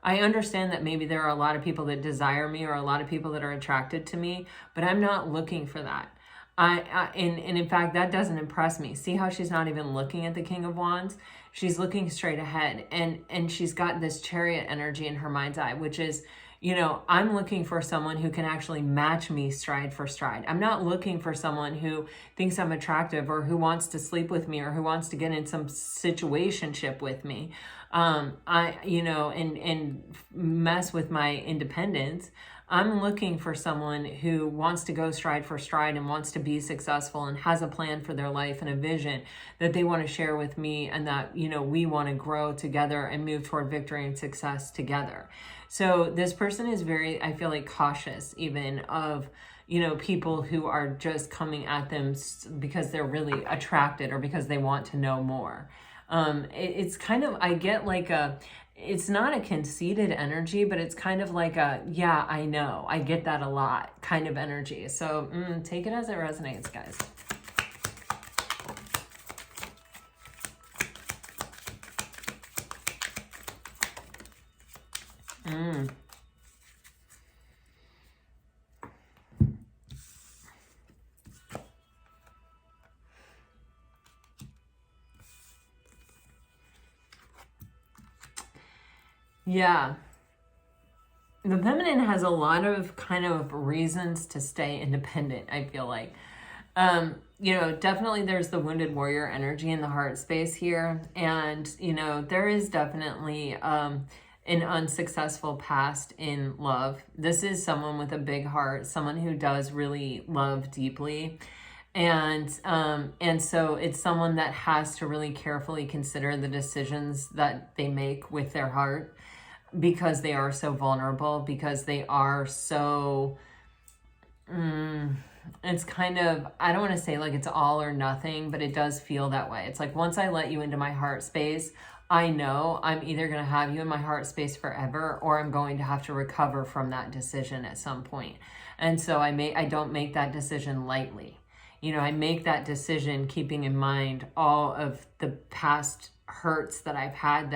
A: I understand that maybe there are a lot of people that desire me, or a lot of people that are attracted to me, but I'm not looking for that. And in fact, that doesn't impress me. See how she's not even looking at the King of Wands? She's looking straight ahead, and she's got this Chariot energy in her mind's eye, which is, you know, I'm looking for someone who can actually match me stride for stride. I'm not looking for someone who thinks I'm attractive or who wants to sleep with me or who wants to get in some situationship with me. You know, and mess with my independence. I'm looking for someone who wants to go stride for stride and wants to be successful and has a plan for their life and a vision that they want to share with me, and that, you know, we want to grow together and move toward victory and success together. So this person is very, I feel like, cautious even of, you know, people who are just coming at them because they're really attracted or because they want to know more. It's kind of, I get like it's not a conceited energy, but it's kind of like a, yeah, I know, I get that a lot kind of energy. So take it as it resonates, guys. Yeah. The feminine has a lot of kind of reasons to stay independent, I feel like. You know, definitely there's the wounded warrior energy in the heart space here. And, you know, there is definitely an unsuccessful past in love. This is someone with a big heart, someone who does really love deeply. And so it's someone that has to really carefully consider the decisions that they make with their heart, because they are so vulnerable, because they are so, it's kind of, I don't want to say like it's all or nothing, but it does feel that way. It's like, once I let you into my heart space, I know I'm either going to have you in my heart space forever, or I'm going to have to recover from that decision at some point. And so I don't make that decision lightly. You know, I make that decision keeping in mind all of the past hurts that I've had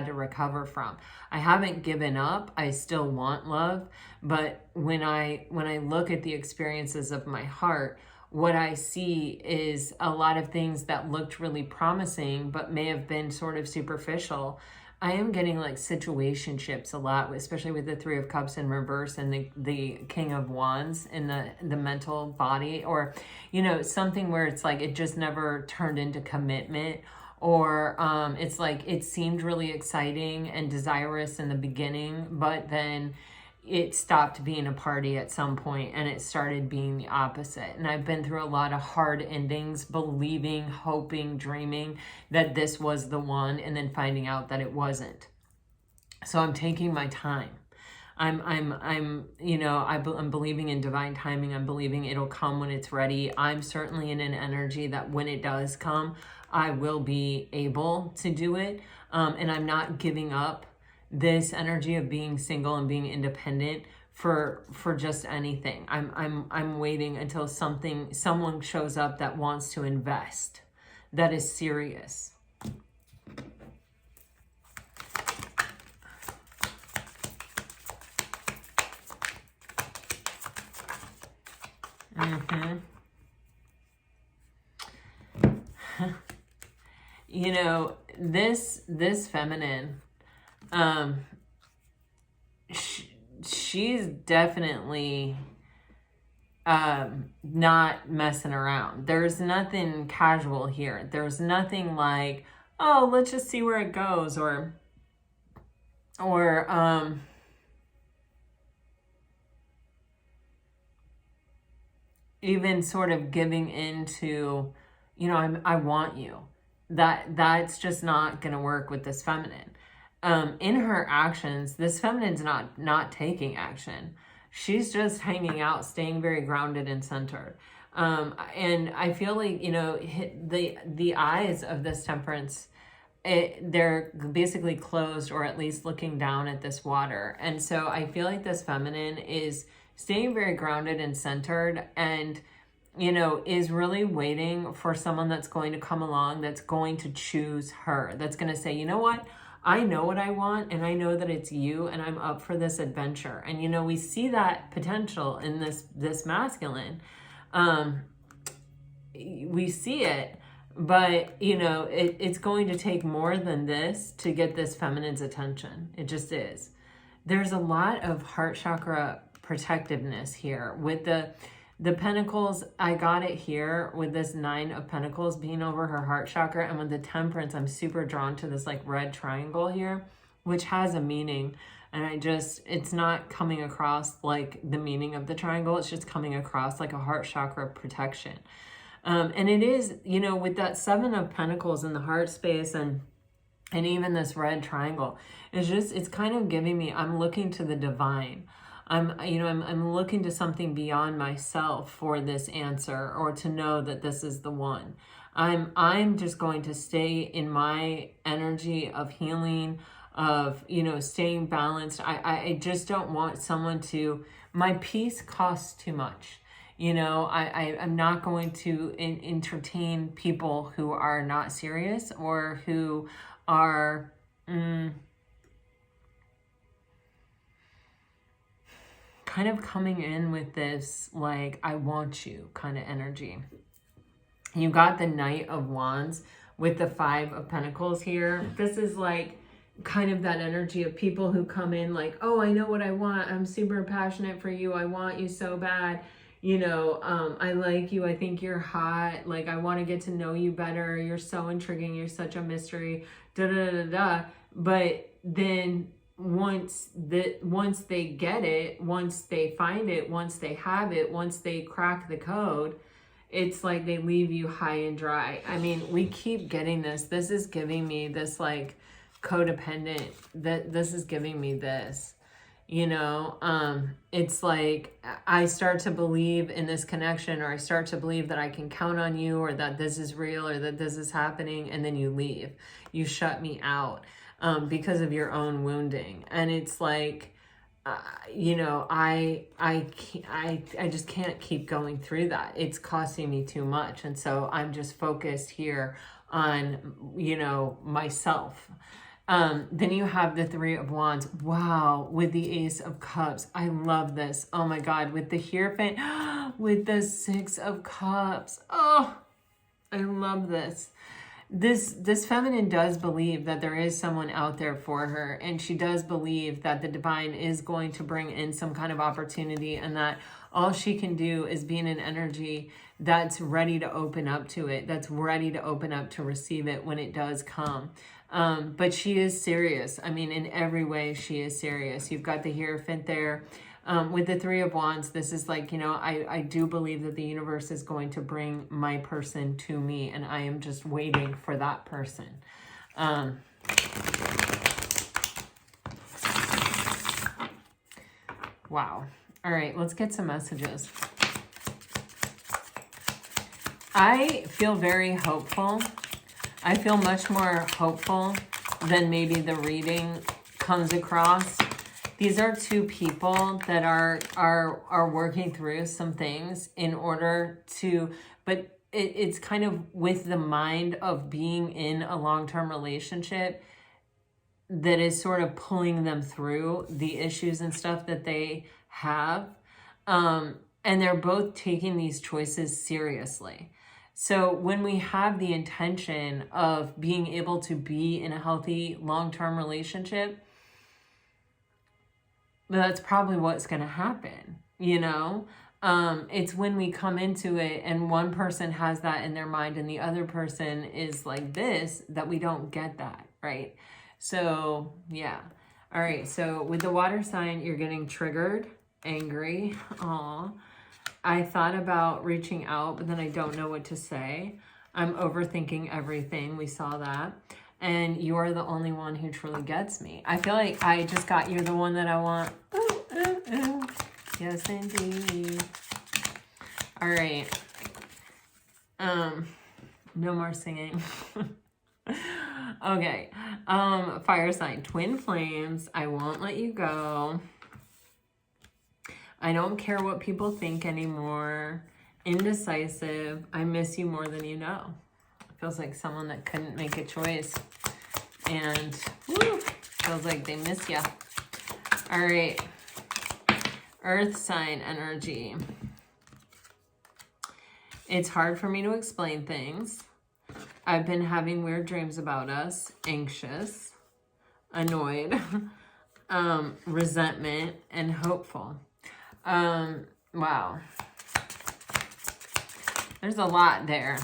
A: to recover from. I haven't given up. I still want love, but when I look at the experiences of my heart, what I see is a lot of things that looked really promising but may have been sort of superficial. I am getting like situationships a lot, especially with the Three of Cups in reverse and the King of Wands in the mental body, or, you know, something where it's like it just never turned into commitment, or it's like it seemed really exciting and desirous in the beginning, but then it stopped being a party at some point and it started being the opposite. And I've been through a lot of hard endings, believing, hoping, dreaming that this was the one, and then finding out that it wasn't. So I'm taking my time. I'm you know, I'm believing in divine timing. I'm believing it'll come when it's ready. I'm certainly in an energy that when it does come, I will be able to do it. And I'm not giving up this energy of being single and being independent for just anything. I'm waiting until someone shows up that wants to invest, that is serious. You know, this feminine, she's definitely not messing around. There's nothing casual here. There's nothing like, oh, let's just see where it goes, or even sort of giving into, you know, I want you. That's just not going to work with this feminine. In her actions, this feminine's not taking action. She's just hanging out, staying very grounded and centered. And I feel like, you know, the eyes of this Temperance, they're basically closed, or at least looking down at this water. And so I feel like this feminine is staying very grounded and centered, and, you know, is really waiting for someone that's going to come along, that's going to choose her, that's going to say, you know what, I know what I want, and I know that it's you, and I'm up for this adventure. And, you know, we see that potential in this masculine. we see it, but you know, it's going to take more than this to get this feminine's attention. It just is. There's a lot of heart chakra protectiveness here with the pentacles. I got it here with this 9 of Pentacles being over her heart chakra, and with the Temperance, I'm super drawn to this like red triangle here, which has a meaning. And it's not coming across like the meaning of the triangle. It's just coming across like a heart chakra protection. And it is, you know, with that 7 of Pentacles in the heart space and even this red triangle, it's kind of giving me, I'm looking to the divine. I'm looking to something beyond myself for this answer, or to know that this is the one. I'm just going to stay in my energy of healing, of, you know, staying balanced. I just don't want someone to, my peace costs too much. You know, I'm not going to entertain people who are not serious, or who are kind of coming in with this, like, I want you kind of energy. You got the Knight of Wands with the 5 of Pentacles here. This is like kind of that energy of people who come in like, oh, I know what I want. I'm super passionate for you. I want you so bad. You know, I like you. I think you're hot. Like, I want to get to know you better. You're so intriguing. You're such a mystery. Da da da da. But then once they get it, once they find it, once they have it, once they crack the code, it's like they leave you high and dry. I mean, we keep getting this. This is giving me this like codependent, that this is giving me this, you know, it's like I start to believe in this connection, or I start to believe that I can count on you, or that this is real, or that this is happening. And then you leave, you shut me out, because of your own wounding. And it's like, you know, I just can't keep going through that. It's costing me too much. And so I'm just focused here on, you know, myself. Then you have the 3 of Wands. Wow. With the Ace of Cups. I love this. Oh my God. With the Hierophant, with the 6 of Cups. Oh, I love this. This feminine does believe that there is someone out there for her, and she does believe that the divine is going to bring in some kind of opportunity, and that all she can do is be in an energy that's ready to open up to it, that's ready to open up to receive it when it does come. But she is serious. I mean, in every way, she is serious. You've got the Hierophant there. With the 3 of Wands, this is like, you know, I do believe that the universe is going to bring my person to me, and I am just waiting for that person. Wow. All right, let's get some messages. I feel very hopeful. I feel much more hopeful than maybe the reading comes across. These are 2 people that are working through some things in order to, but it's kind of with the mind of being in a long-term relationship that is sort of pulling them through the issues and stuff that they have. And they're both taking these choices seriously. So when we have the intention of being able to be in a healthy long-term relationship, that's probably what's going to happen, you know? It's when we come into it and one person has that in their mind and the other person is like this, that we don't get that, right? So, yeah. All right, so with the water sign, you're getting triggered, angry. Aw. I thought about reaching out, but then I don't know what to say. I'm overthinking everything. We saw that. And you're the only one who truly gets me. I feel like I just got you're the one that I want. Ooh, ooh, ooh. Yes, indeed. All right. No more singing. Okay. Fire sign, twin flames. I won't let you go. I don't care what people think anymore. Indecisive. I miss you more than you know. Feels like someone that couldn't make a choice. And woo, feels like they miss you. All right. Earth sign energy. It's hard for me to explain things. I've been having weird dreams about us, anxious, annoyed, resentment, and hopeful. Wow. There's a lot there.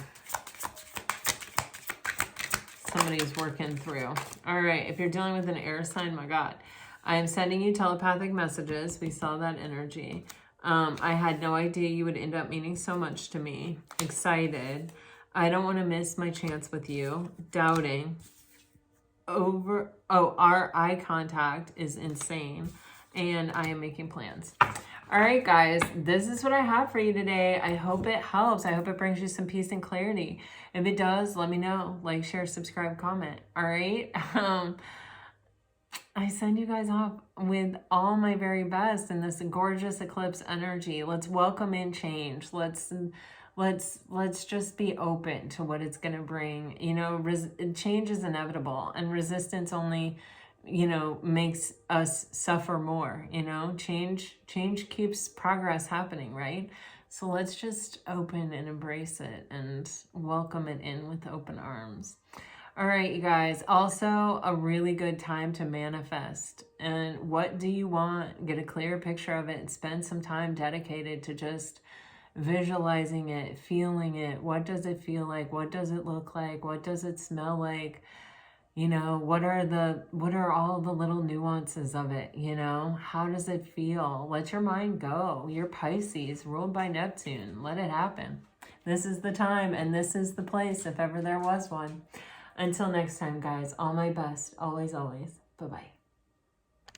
A: Somebody's working through. All right, if you're dealing with an air sign, my God, I am sending you telepathic messages. We saw that energy. I had no idea you would end up meaning so much to me. Excited. I don't want to miss my chance with you. Doubting. Our eye contact is insane. And I am making plans. All right, guys, this is what I have for you today. I hope it helps. I hope it brings you some peace and clarity. If it does, let me know. Like, share, subscribe, comment. All right. I send you guys off with all my very best in this gorgeous eclipse energy. Let's welcome in change. Let's just be open to what it's going to bring. You know, change is inevitable, and resistance only, you know, makes us suffer more. You know, change keeps progress happening, right? So let's just open and embrace it and welcome it in with open arms. All right, you guys, also a really good time to manifest. And what do you want? Get a clear picture of it and spend some time dedicated to just visualizing it, feeling it. What does it feel like? What does it look like? What does it smell like? You know, what are all the little nuances of it? You know, how does it feel? Let your mind go. You're Pisces, ruled by Neptune. Let it happen. This is the time and this is the place, if ever there was one. Until next time, guys, all my best, always, always. Bye-bye.